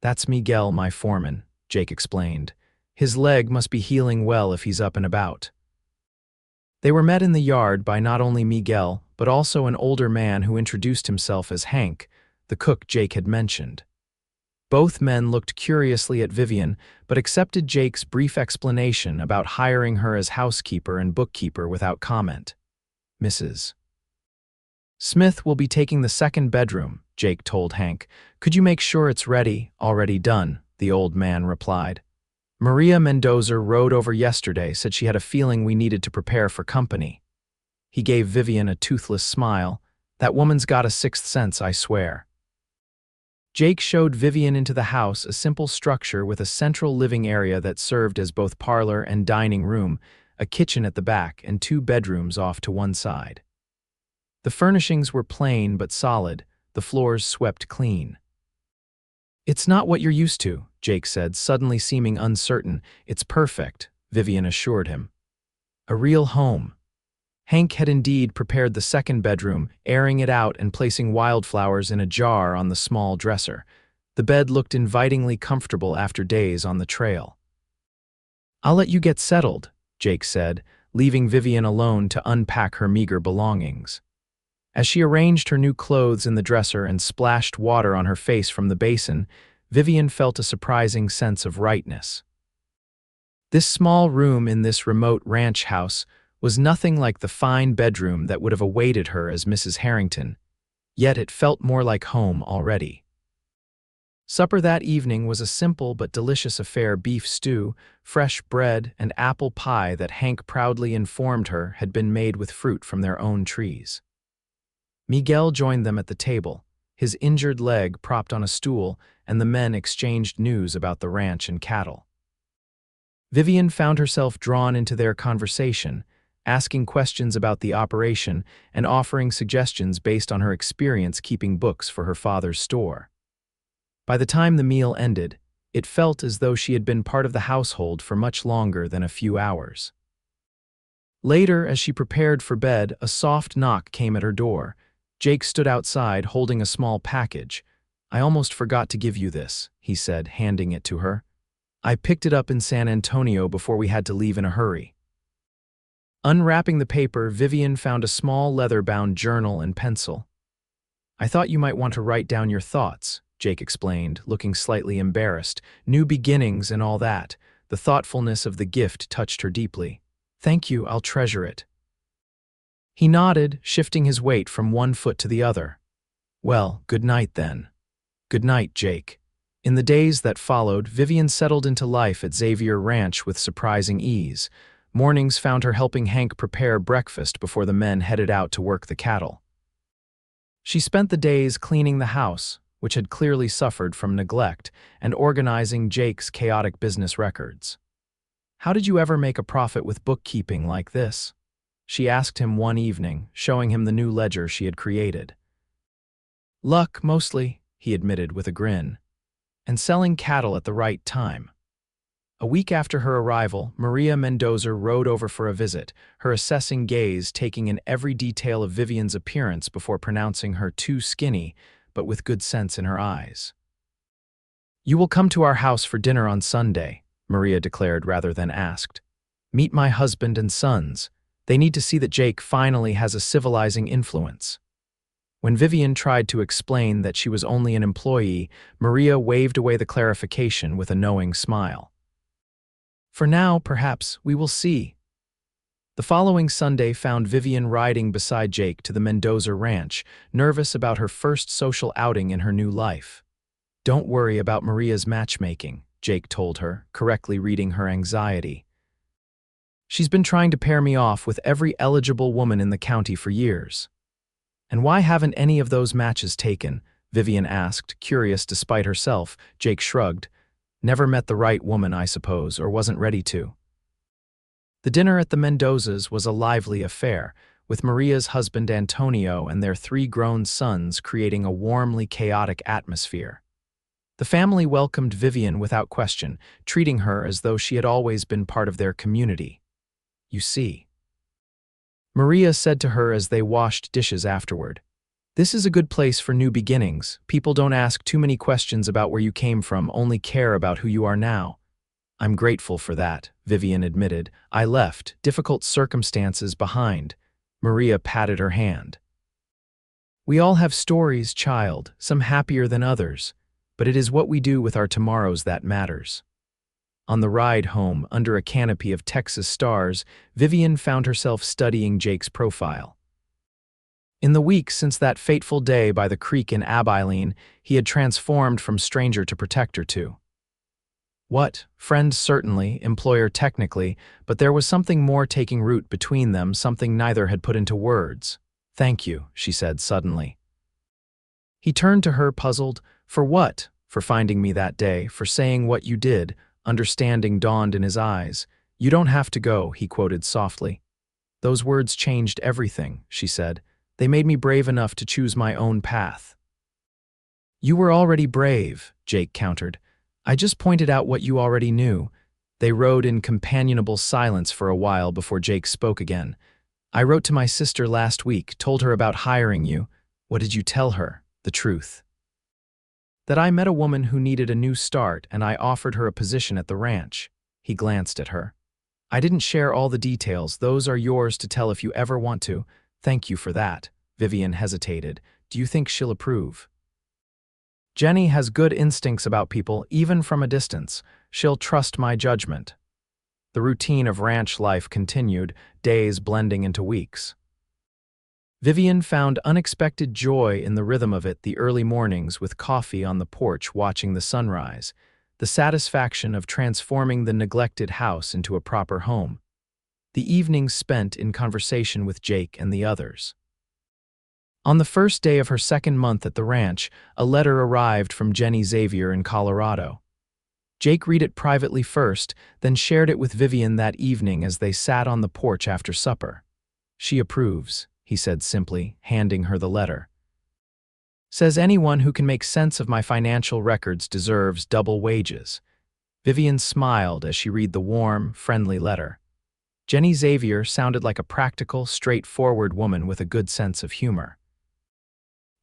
That's Miguel, my foreman, Jake explained. His leg must be healing well if he's up and about. They were met in the yard by not only Miguel, but also an older man who introduced himself as Hank, the cook Jake had mentioned. Both men looked curiously at Vivian, but accepted Jake's brief explanation about hiring her as housekeeper and bookkeeper without comment. Mrs. Smith will be taking the second bedroom, Jake told Hank. Could you make sure it's ready? Already done, the old man replied. Maria Mendoza rode over yesterday, said she had a feeling we needed to prepare for company. He gave Vivian a toothless smile. That woman's got a sixth sense, I swear. Jake showed Vivian into the house, a simple structure with a central living area that served as both parlor and dining room, a kitchen at the back, and 2 bedrooms off to one side. The furnishings were plain but solid, the floors swept clean. It's not what you're used to, Jake said, suddenly seeming uncertain. It's perfect, Vivian assured him. A real home. Hank had indeed prepared the second bedroom, airing it out and placing wildflowers in a jar on the small dresser. The bed looked invitingly comfortable after days on the trail. I'll let you get settled, Jake said, leaving Vivian alone to unpack her meager belongings. As she arranged her new clothes in the dresser and splashed water on her face from the basin, Vivian felt a surprising sense of rightness. This small room in this remote ranch house was nothing like the fine bedroom that would have awaited her as Mrs. Harrington, yet it felt more like home already. Supper that evening was a simple but delicious affair: beef stew, fresh bread, and apple pie that Hank proudly informed her had been made with fruit from their own trees. Miguel joined them at the table, his injured leg propped on a stool, and the men exchanged news about the ranch and cattle. Vivian found herself drawn into their conversation, asking questions about the operation and offering suggestions based on her experience keeping books for her father's store. By the time the meal ended, it felt as though she had been part of the household for much longer than a few hours. Later, as she prepared for bed, a soft knock came at her door. Jake stood outside holding a small package. I almost forgot to give you this, he said, handing it to her. I picked it up in San Antonio before we had to leave in a hurry. Unwrapping the paper, Vivian found a small leather-bound journal and pencil. I thought you might want to write down your thoughts, Jake explained, looking slightly embarrassed. New beginnings and all that. The thoughtfulness of the gift touched her deeply. Thank you, I'll treasure it. He nodded, shifting his weight from one foot to the other. Well, good night then. Good night, Jake. In the days that followed, Vivian settled into life at Xavier Ranch with surprising ease. Mornings found her helping Hank prepare breakfast before the men headed out to work the cattle. She spent the days cleaning the house, which had clearly suffered from neglect, and organizing Jake's chaotic business records. How did you ever make a profit with bookkeeping like this? She asked him one evening, showing him the new ledger she had created. Luck, mostly, he admitted with a grin. And selling cattle at the right time. A week after her arrival, Maria Mendoza rode over for a visit, her assessing gaze taking in every detail of Vivian's appearance before pronouncing her too skinny, but with good sense in her eyes. "You will come to our house for dinner on Sunday," Maria declared rather than asked. "Meet my husband and sons. They need to see that Jake finally has a civilizing influence." When Vivian tried to explain that she was only an employee, Maria waved away the clarification with a knowing smile. "For now, perhaps, we will see." The following Sunday found Vivian riding beside Jake to the Mendoza ranch, nervous about her first social outing in her new life. "Don't worry about Maria's matchmaking," Jake told her, correctly reading her anxiety. "She's been trying to pair me off with every eligible woman in the county for years." "And why haven't any of those matches taken?" Vivian asked, curious despite herself. Jake shrugged. "Never met the right woman, I suppose, or wasn't ready to." The dinner at the Mendozas was a lively affair, with Maria's husband Antonio and their 3 grown sons creating a warmly chaotic atmosphere. The family welcomed Vivian without question, treating her as though she had always been part of their community. "You see," Maria said to her as they washed dishes afterward, "this is a good place for new beginnings. People don't ask too many questions about where you came from, only care about who you are now." "I'm grateful for that," Vivian admitted. "I left difficult circumstances behind." Maria patted her hand. "We all have stories, child, some happier than others, but it is what we do with our tomorrows that matters." On the ride home, under a canopy of Texas stars, Vivian found herself studying Jake's profile. In the weeks since that fateful day by the creek in Abilene, he had transformed from stranger to protector to what? Friend certainly, employer technically, but there was something more taking root between them, something neither had put into words. "Thank you," she said suddenly. He turned to her, puzzled. "For what?" "For finding me that day, for saying what you did." Understanding dawned in his eyes. "You don't have to go," he quoted softly. "Those words changed everything," she said. "They made me brave enough to choose my own path." "You were already brave," Jake countered. "I just pointed out what you already knew." They rode in companionable silence for a while before Jake spoke again. "I wrote to my sister last week, told her about hiring you." "What did you tell her?" "The truth. That I met a woman who needed a new start and I offered her a position at the ranch." He glanced at her. "I didn't share all the details. Those are yours to tell if you ever want to." "Thank you for that." Vivian hesitated. "Do you think she'll approve?" "Jenny has good instincts about people, even from a distance. She'll trust my judgment." The routine of ranch life continued, days blending into weeks. Vivian found unexpected joy in the rhythm of it, the early mornings with coffee on the porch watching the sunrise, the satisfaction of transforming the neglected house into a proper home, the evenings spent in conversation with Jake and the others. On the first day of her second month at the ranch, a letter arrived from Jake Xavier in Colorado. Jake read it privately first, then shared it with Vivian that evening as they sat on the porch after supper. "She approves," he said simply, handing her the letter. "Says anyone who can make sense of my financial records deserves double wages." Vivian smiled as she read the warm, friendly letter. Jake Xavier sounded like a practical, straightforward woman with a good sense of humor.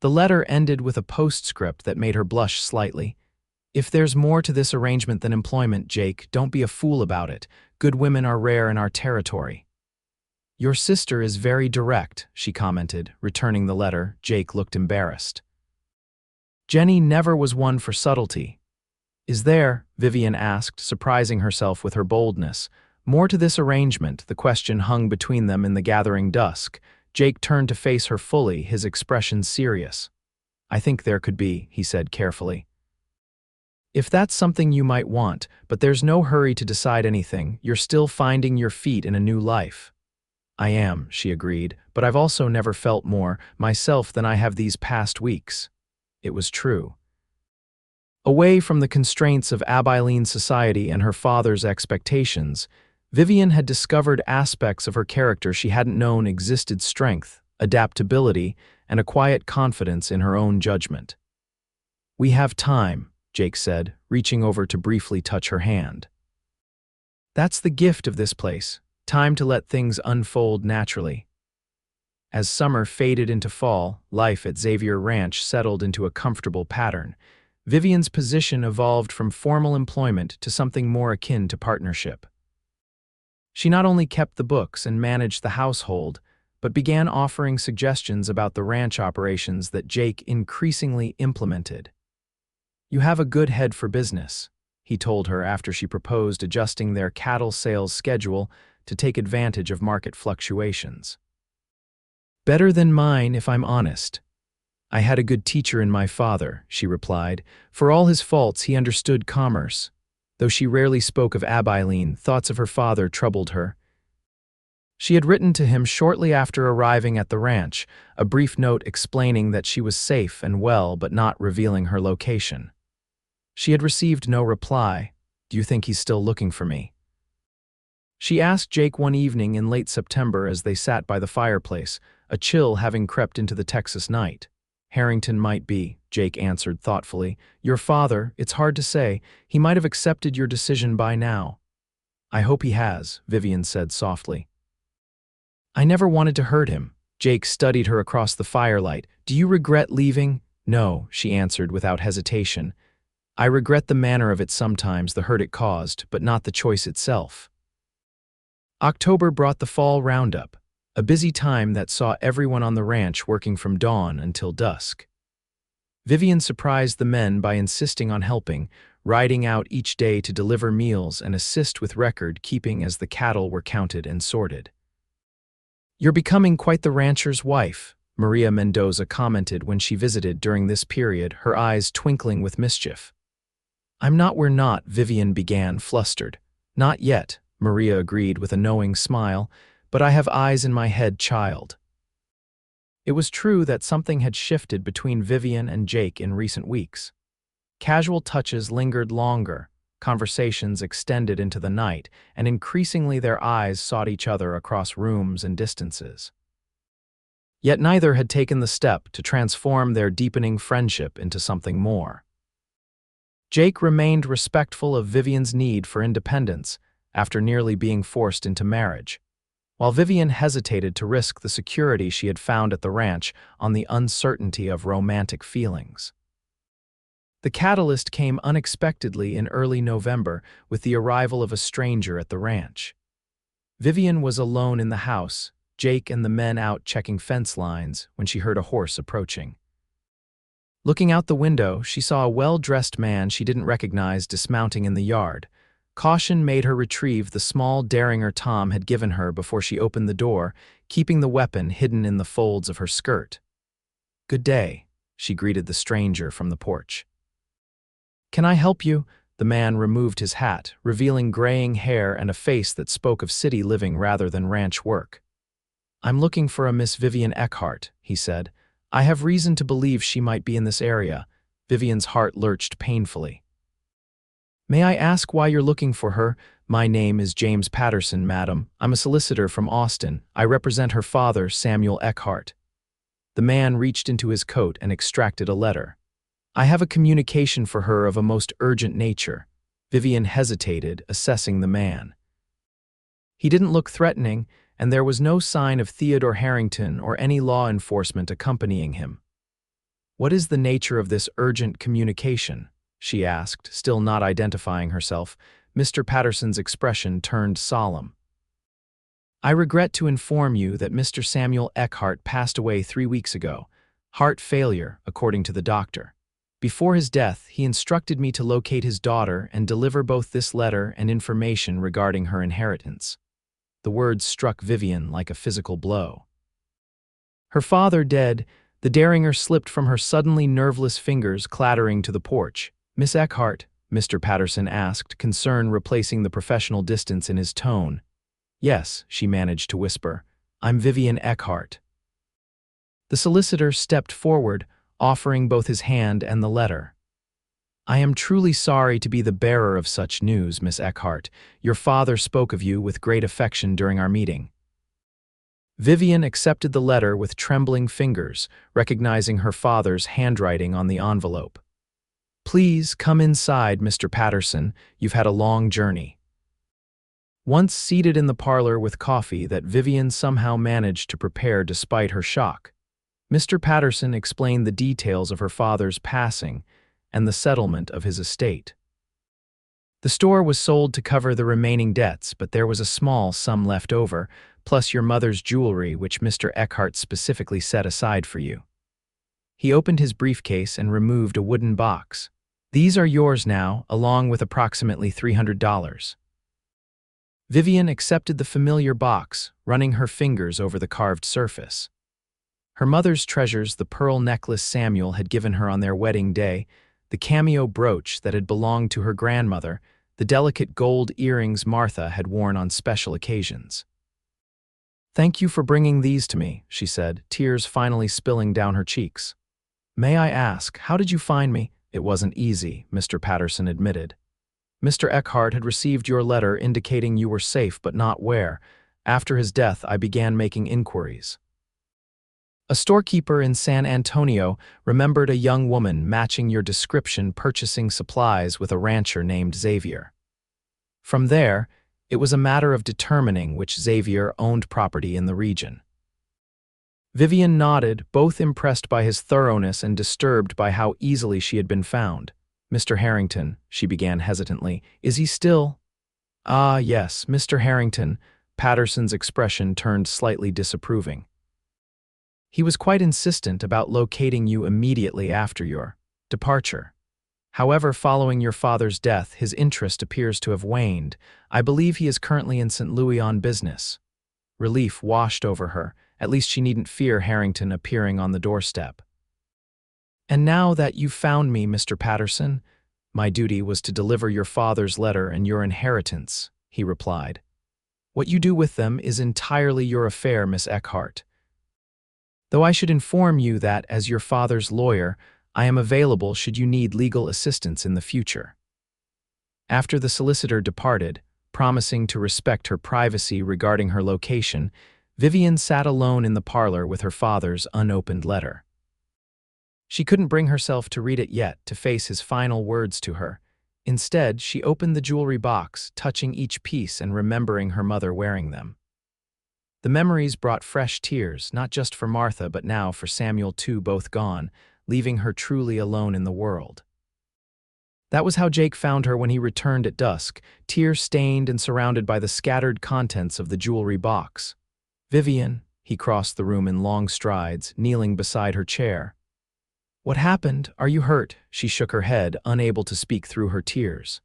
The letter ended with a postscript that made her blush slightly. "If there's more to this arrangement than employment, Jake, don't be a fool about it. Good women are rare in our territory." "Your sister is very direct," she commented, returning the letter. Jake looked embarrassed. Jenny never was one for subtlety. "Is there," Vivian asked, surprising herself with her boldness, "more to this arrangement?" The question hung between them in the gathering dusk. Jake turned to face her fully, his expression serious. "I think there could be," he said carefully. "If that's something you might want, but there's no hurry to decide anything. You're still finding your feet in a new life." "I am," she agreed, "but I've also never felt more myself than I have these past weeks." It was true. Away from the constraints of Abilene society and her father's expectations, Vivian had discovered aspects of her character she hadn't known existed: strength, adaptability, and a quiet confidence in her own judgment. "We have time," Jake said, reaching over to briefly touch her hand. That's the gift of this place, time to let things unfold naturally. As summer faded into fall, life at Xavier Ranch settled into a comfortable pattern. Vivian's position evolved from formal employment to something more akin to partnership. She not only kept the books and managed the household, but began offering suggestions about the ranch operations that Jake increasingly implemented. "You have a good head for business," he told her after she proposed adjusting their cattle sales schedule to take advantage of market fluctuations. "Better than mine, if I'm honest. I had a good teacher in my father," she replied. For all his faults, he understood commerce. Though she rarely spoke of Abilene, thoughts of her father troubled her. She had written to him shortly after arriving at the ranch, a brief note explaining that she was safe and well but not revealing her location. She had received no reply. "Do you think he's still looking for me?" She asked Jake one evening in late September as they sat by the fireplace, a chill having crept into the Texas night. "Harrington might be," Jake answered thoughtfully. "Your father, it's hard to say. He might have accepted your decision by now." "I hope he has," Vivian said softly. "I never wanted to hurt him." Jake studied her across the firelight. "Do you regret leaving?" "No," she answered without hesitation. "I regret the manner of it sometimes, the hurt it caused, but not the choice itself." October brought the fall roundup, a busy time that saw everyone on the ranch working from dawn until dusk. Vivian surprised the men by insisting on helping, riding out each day to deliver meals and assist with record keeping as the cattle were counted and sorted. "You're becoming quite the rancher's wife," Maria Mendoza commented when she visited during this period, her eyes twinkling with mischief. We're not," Vivian began, flustered. "Not yet," Maria agreed with a knowing smile, "but I have eyes in my head, child." It was true that something had shifted between Vivian and Jake in recent weeks. Casual touches lingered longer, conversations extended into the night, and increasingly their eyes sought each other across rooms and distances. Yet neither had taken the step to transform their deepening friendship into something more. Jake remained respectful of Vivian's need for independence after nearly being forced into marriage, while Vivian hesitated to risk the security she had found at the ranch on the uncertainty of romantic feelings. The catalyst came unexpectedly in early November with the arrival of a stranger at the ranch. Vivian was alone in the house, Jake and the men out checking fence lines, when she heard a horse approaching. Looking out the window, she saw a well-dressed man she didn't recognize dismounting in the yard. Caution made her retrieve the small derringer Tom had given her before she opened the door, keeping the weapon hidden in the folds of her skirt. "Good day," she greeted the stranger from the porch. "Can I help you?" The man removed his hat, revealing graying hair and a face that spoke of city living rather than ranch work. "I'm looking for a Miss Vivian Eckhart," he said. "I have reason to believe she might be in this area." Vivian's heart lurched painfully. "May I ask why you're looking for her?" "My name is James Patterson, madam. I'm a solicitor from Austin. I represent her father, Samuel Eckhart." The man reached into his coat and extracted a letter. "I have a communication for her of a most urgent nature." Vivian hesitated, assessing the man. He didn't look threatening, and there was no sign of Theodore Harrington or any law enforcement accompanying him. "What is the nature of this urgent communication?" she asked, still not identifying herself. Mr. Patterson's expression turned solemn. "I regret to inform you that Mr. Samuel Eckhart passed away 3 weeks ago. Heart failure, according to the doctor. Before his death, he instructed me to locate his daughter and deliver both this letter and information regarding her inheritance." The words struck Vivian like a physical blow. Her father dead, the derringer slipped from her suddenly nerveless fingers, clattering to the porch. "Miss Eckhart?" Mr. Patterson asked, concern replacing the professional distance in his tone. "Yes," she managed to whisper. "I'm Vivian Eckhart." The solicitor stepped forward, offering both his hand and the letter. "I am truly sorry to be the bearer of such news, Miss Eckhart. Your father spoke of you with great affection during our meeting." Vivian accepted the letter with trembling fingers, recognizing her father's handwriting on the envelope. "Please come inside, Mr. Patterson. You've had a long journey." Once seated in the parlor with coffee that Vivian somehow managed to prepare despite her shock, Mr. Patterson explained the details of her father's passing and the settlement of his estate. The store was sold to cover the remaining debts, but there was a small sum left over, plus your mother's jewelry, which Mr. Eckhart specifically set aside for you. He opened his briefcase and removed a wooden box. These are yours now, along with approximately $300. Vivian accepted the familiar box, running her fingers over the carved surface. Her mother's treasures, the pearl necklace Samuel had given her on their wedding day, the cameo brooch that had belonged to her grandmother, the delicate gold earrings Martha had worn on special occasions. "Thank you for bringing these to me," she said, tears finally spilling down her cheeks. "May I ask, how did you find me?" "It wasn't easy," Mr. Patterson admitted. "Mr. Eckhart had received your letter indicating you were safe but not where. After his death, I began making inquiries. A storekeeper in San Antonio remembered a young woman matching your description purchasing supplies with a rancher named Xavier. From there, it was a matter of determining which Xavier owned property in the region." Vivian nodded, both impressed by his thoroughness and disturbed by how easily she had been found. "Mr. Harrington," she began hesitantly, "is he still—" "Ah, yes, Mr. Harrington." Patterson's expression turned slightly disapproving. "He was quite insistent about locating you immediately after your departure. However, following your father's death, his interest appears to have waned. I believe he is currently in St. Louis on business." Relief washed over her. At least she needn't fear Harrington appearing on the doorstep. "And now that you've found me, Mr. Patterson, my duty was to deliver your father's letter and your inheritance," he replied. "What you do with them is entirely your affair, Miss Eckhart. Though I should inform you that, as your father's lawyer, I am available should you need legal assistance in the future." After the solicitor departed, promising to respect her privacy regarding her location, Vivian sat alone in the parlor with her father's unopened letter. She couldn't bring herself to read it yet, to face his final words to her. Instead, she opened the jewelry box, touching each piece and remembering her mother wearing them. The memories brought fresh tears, not just for Martha but now for Samuel too, both gone, leaving her truly alone in the world. That was how Jake found her when he returned at dusk, tear-stained and surrounded by the scattered contents of the jewelry box. "Vivian," he crossed the room in long strides, kneeling beside her chair. "What happened? Are you hurt?" She shook her head, unable to speak through her tears.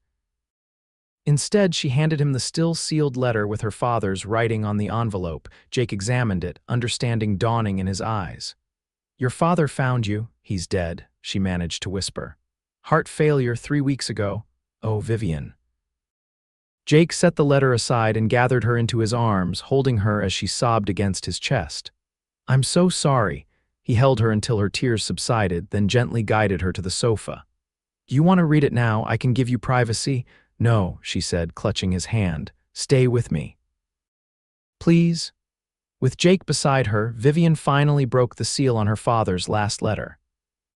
Instead, she handed him the still-sealed letter with her father's writing on the envelope. Jake examined it, understanding dawning in his eyes. "Your father found you. He's dead," she managed to whisper. "Heart failure 3 weeks ago. Oh, Vivian." Jake set the letter aside and gathered her into his arms, holding her as she sobbed against his chest. "I'm so sorry." He held her until her tears subsided, then gently guided her to the sofa. "Do you want to read it now? I can give you privacy." "No," she said, clutching his hand. "Stay with me." "Please?" With Jake beside her, Vivian finally broke the seal on her father's last letter.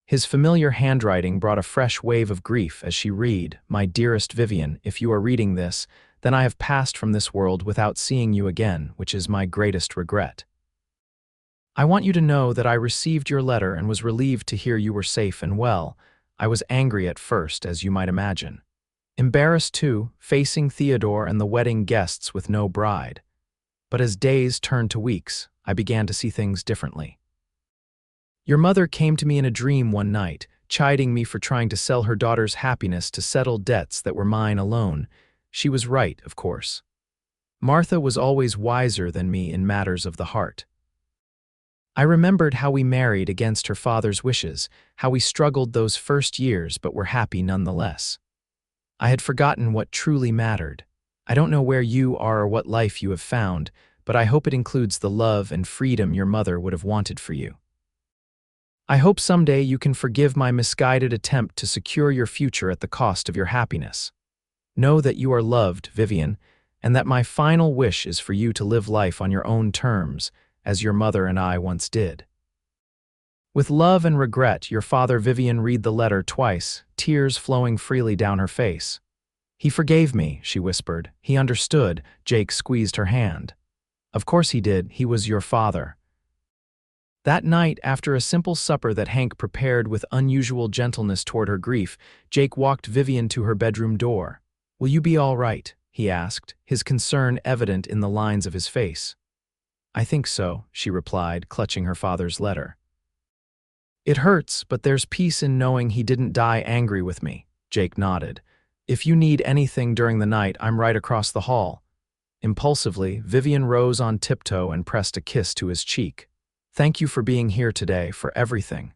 His familiar handwriting brought a fresh wave of grief as she read, "My dearest Vivian, if you are reading this, then I have passed from this world without seeing you again, which is my greatest regret. I want you to know that I received your letter and was relieved to hear you were safe and well. I was angry at first, as you might imagine. Embarrassed too, facing Theodore and the wedding guests with no bride. But as days turned to weeks, I began to see things differently. Your mother came to me in a dream one night, chiding me for trying to sell her daughter's happiness to settle debts that were mine alone. She was right, of course. Martha was always wiser than me in matters of the heart. I remembered how we married against her father's wishes, how we struggled those first years but were happy nonetheless. I had forgotten what truly mattered. I don't know where you are or what life you have found, but I hope it includes the love and freedom your mother would have wanted for you. I hope someday you can forgive my misguided attempt to secure your future at the cost of your happiness. Know that you are loved, Vivian, and that my final wish is for you to live life on your own terms, as your mother and I once did. With love and regret, your father." Vivian read the letter twice, tears flowing freely down her face. He forgave me, she whispered. He understood. Jake squeezed her hand. Of course he did. He was your father. That night, after a simple supper that Hank prepared with unusual gentleness toward her grief, Jake walked Vivian to her bedroom door. Will you be all right? He asked, his concern evident in the lines of his face. I think so, she replied, clutching her father's letter. It hurts, but there's peace in knowing he didn't die angry with me, Jake nodded. If you need anything during the night, I'm right across the hall. Impulsively, Vivian rose on tiptoe and pressed a kiss to his cheek. Thank you for being here today, for everything.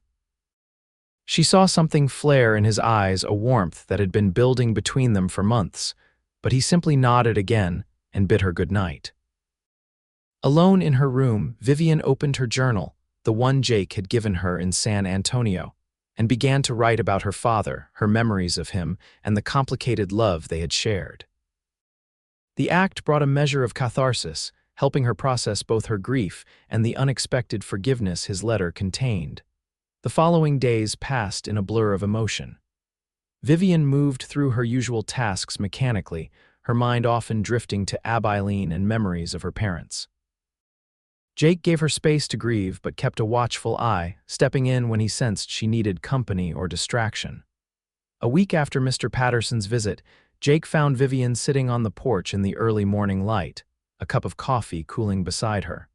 She saw something flare in his eyes, a warmth that had been building between them for months, but he simply nodded again and bid her good night. Alone in her room, Vivian opened her journal, the one Jake had given her in San Antonio, and began to write about her father, her memories of him, and the complicated love they had shared. The act brought a measure of catharsis, helping her process both her grief and the unexpected forgiveness his letter contained. The following days passed in a blur of emotion. Vivian moved through her usual tasks mechanically, her mind often drifting to Abilene and memories of her parents. Jake gave her space to grieve but kept a watchful eye, stepping in when he sensed she needed company or distraction. A week after Mr. Patterson's visit, Jake found Vivian sitting on the porch in the early morning light, a cup of coffee cooling beside her.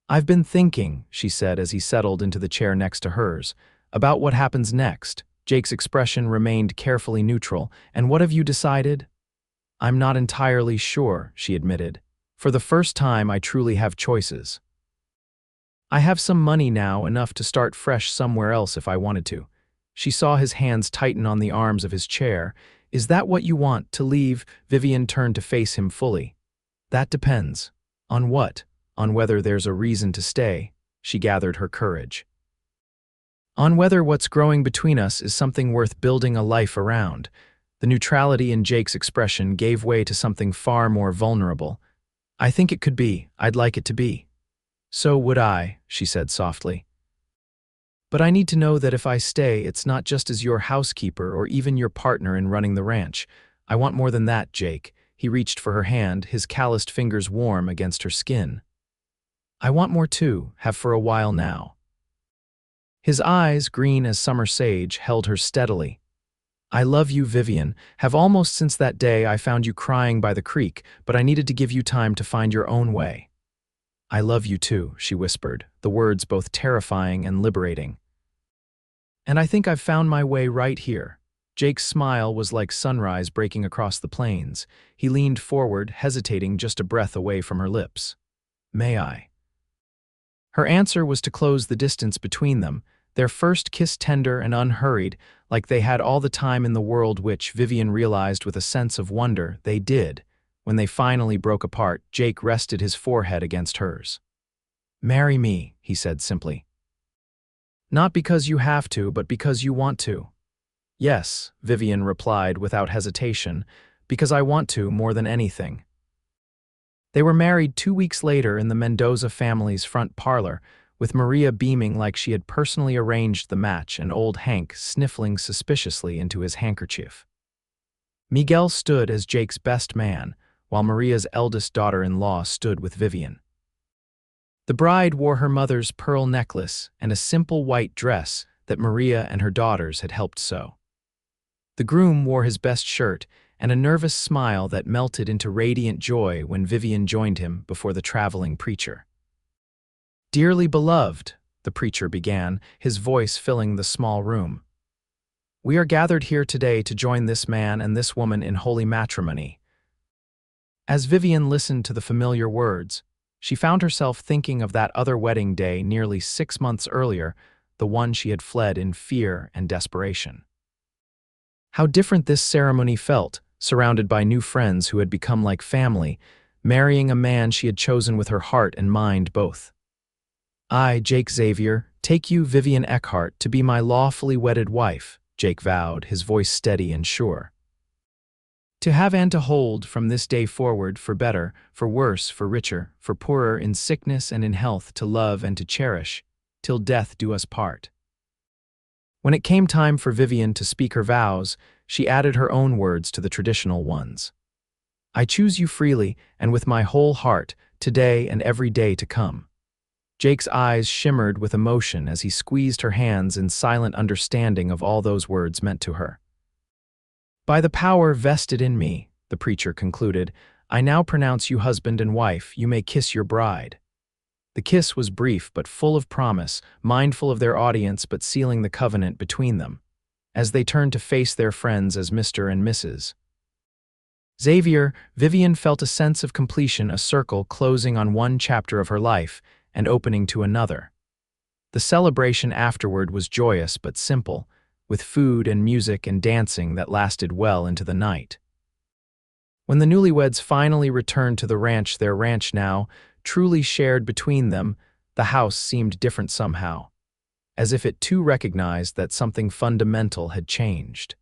I've been thinking, she said as he settled into the chair next to hers, about what happens next. Jake's expression remained carefully neutral. And what have you decided? I'm not entirely sure, she admitted. For the first time, I truly have choices. I have some money now, enough to start fresh somewhere else if I wanted to. She saw his hands tighten on the arms of his chair. Is that what you want, to leave? Vivian turned to face him fully. That depends. On what? On whether there's a reason to stay. She gathered her courage. On whether what's growing between us is something worth building a life around. The neutrality in Jake's expression gave way to something far more vulnerable. I think it could be. I'd like it to be. So would I, she said softly. But I need to know that if I stay, it's not just as your housekeeper or even your partner in running the ranch. I want more than that, Jake. He reached for her hand, his calloused fingers warm against her skin. I want more too, have for a while now. His eyes, green as summer sage, held her steadily. I love you, Vivian. Have almost since that day I found you crying by the creek, but I needed to give you time to find your own way. I love you too, she whispered, the words both terrifying and liberating. And I think I've found my way right here. Jake's smile was like sunrise breaking across the plains. He leaned forward, hesitating just a breath away from her lips. May I? Her answer was to close the distance between them, their first kiss tender and unhurried, like they had all the time in the world, which, Vivian realized with a sense of wonder, they did. When they finally broke apart, Jake rested his forehead against hers. Marry me, he said simply. Not because you have to, but because you want to. Yes, Vivian replied without hesitation, because I want to more than anything. They were married 2 weeks later in the Mendoza family's front parlor, with Maria beaming like she had personally arranged the match and old Hank sniffling suspiciously into his handkerchief. Miguel stood as Jake's best man, while Maria's eldest daughter-in-law stood with Vivian. The bride wore her mother's pearl necklace and a simple white dress that Maria and her daughters had helped sew. The groom wore his best shirt and a nervous smile that melted into radiant joy when Vivian joined him before the traveling preacher. Dearly beloved, the preacher began, his voice filling the small room. We are gathered here today to join this man and this woman in holy matrimony. As Vivian listened to the familiar words, she found herself thinking of that other wedding day nearly 6 months earlier, the one she had fled in fear and desperation. How different this ceremony felt, surrounded by new friends who had become like family, marrying a man she had chosen with her heart and mind both. I, Jake Xavier, take you, Vivian Eckhart, to be my lawfully wedded wife, Jake vowed, his voice steady and sure. To have and to hold from this day forward, for better, for worse, for richer, for poorer, in sickness and in health, to love and to cherish, till death do us part. When it came time for Vivian to speak her vows, she added her own words to the traditional ones. I choose you freely and with my whole heart, today and every day to come. Jake's eyes shimmered with emotion as he squeezed her hands in silent understanding of all those words meant to her. By the power vested in me, the preacher concluded, I now pronounce you husband and wife. You may kiss your bride. The kiss was brief but full of promise, mindful of their audience but sealing the covenant between them, as they turned to face their friends as Mr. and Mrs. Xavier. Vivian felt a sense of completion, a circle closing on one chapter of her life and opening to another. The celebration afterward was joyous but simple, with food and music and dancing that lasted well into the night. When the newlyweds finally returned to the ranch, their ranch now, truly shared between them, the house seemed different somehow, as if it too recognized that something fundamental had changed.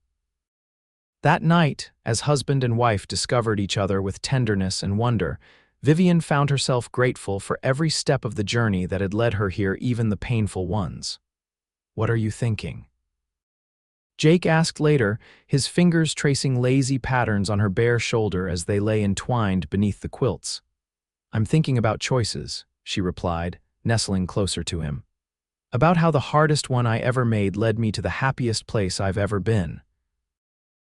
That night, as husband and wife discovered each other with tenderness and wonder, Vivian found herself grateful for every step of the journey that had led her here, even the painful ones. What are you thinking? Jake asked later, his fingers tracing lazy patterns on her bare shoulder as they lay entwined beneath the quilts. I'm thinking about choices, she replied, nestling closer to him. About how the hardest one I ever made led me to the happiest place I've ever been.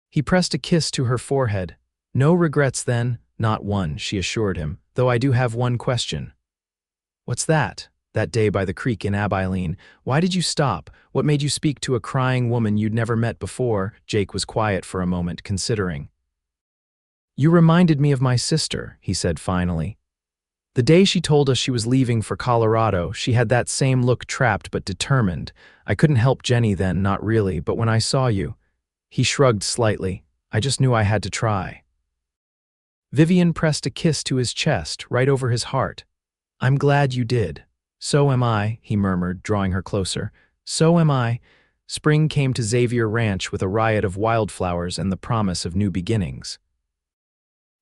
He pressed a kiss to her forehead. No regrets then? Not one, she assured him, though I do have one question. What's that? That day by the creek in Abilene, why did you stop? What made you speak to a crying woman you'd never met before? Jake was quiet for a moment, considering. You reminded me of my sister, he said finally. The day she told us she was leaving for Colorado, she had that same look, trapped but determined. I couldn't help Jenny then, not really, but when I saw you. He shrugged slightly. I just knew I had to try. Vivian pressed a kiss to his chest, right over his heart. I'm glad you did. So am I, he murmured, drawing her closer. So am I. Spring came to Xavier Ranch with a riot of wildflowers and the promise of new beginnings.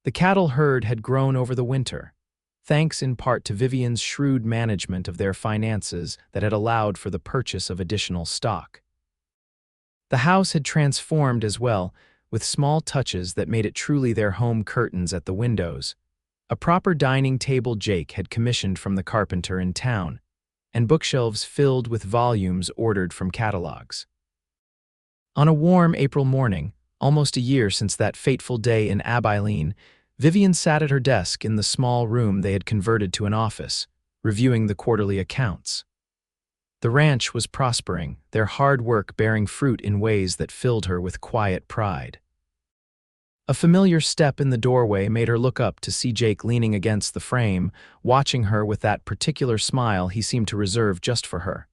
The cattle herd had grown over the winter, thanks in part to Vivian's shrewd management of their finances that had allowed for the purchase of additional stock. The house had transformed as well, with small touches that made it truly their home. Curtains at the windows, a proper dining table Jake had commissioned from the carpenter in town, and bookshelves filled with volumes ordered from catalogs. On a warm April morning, almost a year since that fateful day in Abilene, Vivian sat at her desk in the small room they had converted to an office, reviewing the quarterly accounts. The ranch was prospering, their hard work bearing fruit in ways that filled her with quiet pride. A familiar step in the doorway made her look up to see Jake leaning against the frame, watching her with that particular smile he seemed to reserve just for her.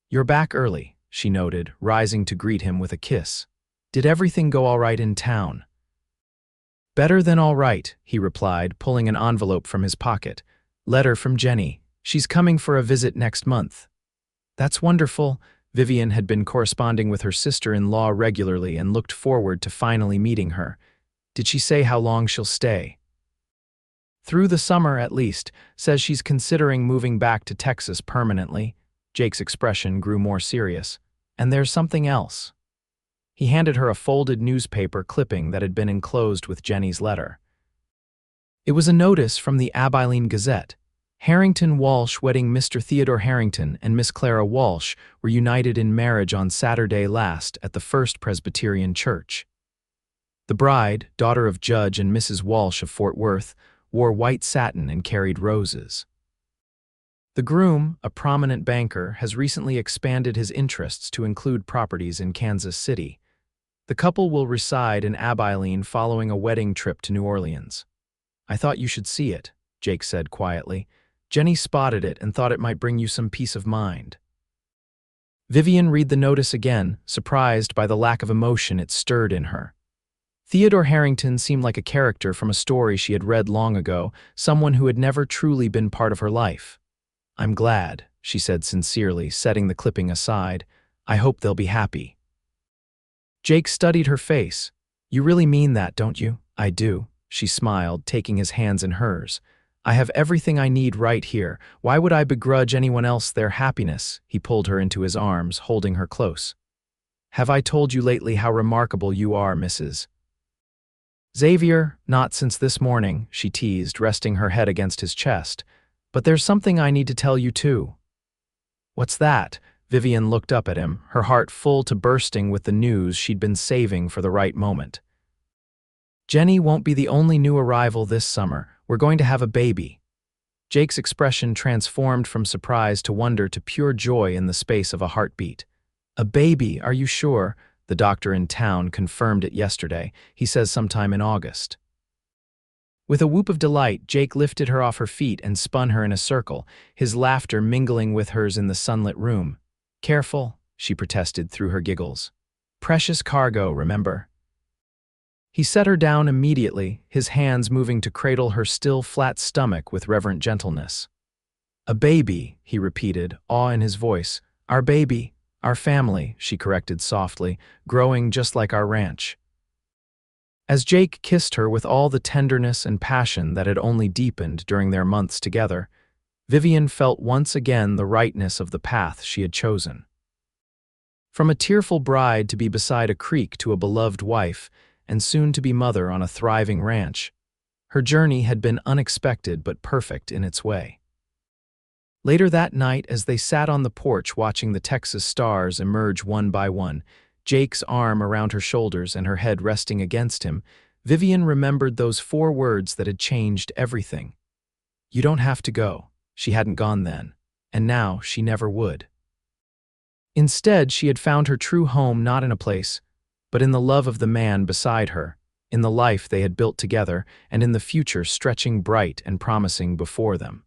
You're back early, she noted, rising to greet him with a kiss. Did everything go all right in town? Better than all right, he replied, pulling an envelope from his pocket. Letter from Jenny. She's coming for a visit next month. That's wonderful. Vivian had been corresponding with her sister-in-law regularly and looked forward to finally meeting her. Did she say how long she'll stay? Through the summer, at least. Says she's considering moving back to Texas permanently. Jake's expression grew more serious. And there's something else. He handed her a folded newspaper clipping that had been enclosed with Jenny's letter. It was a notice from the Abilene Gazette. Harrington Walsh wedding. Mr. Theodore Harrington and Miss Clara Walsh were united in marriage on Saturday last at the First Presbyterian Church. The bride, daughter of Judge and Mrs. Walsh of Fort Worth, wore white satin and carried roses. The groom, a prominent banker, has recently expanded his interests to include properties in Kansas City. The couple will reside in Abilene following a wedding trip to New Orleans. I thought you should see it, Jake said quietly. Jenny spotted it and thought it might bring you some peace of mind. Vivian read the notice again, surprised by the lack of emotion it stirred in her. Theodore Harrington seemed like a character from a story she had read long ago, someone who had never truly been part of her life. I'm glad, she said sincerely, setting the clipping aside. I hope they'll be happy. Jake studied her face. You really mean that, don't you? I do, she smiled, taking his hands in hers. I have everything I need right here. Why would I begrudge anyone else their happiness? He pulled her into his arms, holding her close. Have I told you lately how remarkable you are, Mrs. Xavier? Not since this morning, she teased, resting her head against his chest. But there's something I need to tell you too. What's that? Vivian looked up at him, her heart full to bursting with the news she'd been saving for the right moment. Jenny won't be the only new arrival this summer. We're going to have a baby. Jake's expression transformed from surprise to wonder to pure joy in the space of a heartbeat. A baby, are you sure? The doctor in town confirmed it yesterday. He says sometime in August. With a whoop of delight, Jake lifted her off her feet and spun her in a circle, his laughter mingling with hers in the sunlit room. Careful, she protested through her giggles. Precious cargo, remember? He set her down immediately, his hands moving to cradle her still flat stomach with reverent gentleness. A baby, he repeated, awe in his voice. Our baby, our family, she corrected softly, growing just like our ranch. As Jake kissed her with all the tenderness and passion that had only deepened during their months together, Vivian felt once again the rightness of the path she had chosen. From a tearful bride to be beside a creek to a beloved wife, and soon to be mother on a thriving ranch, her journey had been unexpected but perfect in its way. Later that night, as they sat on the porch watching the Texas stars emerge one by one, Jake's arm around her shoulders and her head resting against him, Vivian remembered those 4 words that had changed everything. You don't have to go. She hadn't gone then, and now she never would. Instead, she had found her true home not in a place, but in the love of the man beside her, in the life they had built together, and in the future stretching bright and promising before them.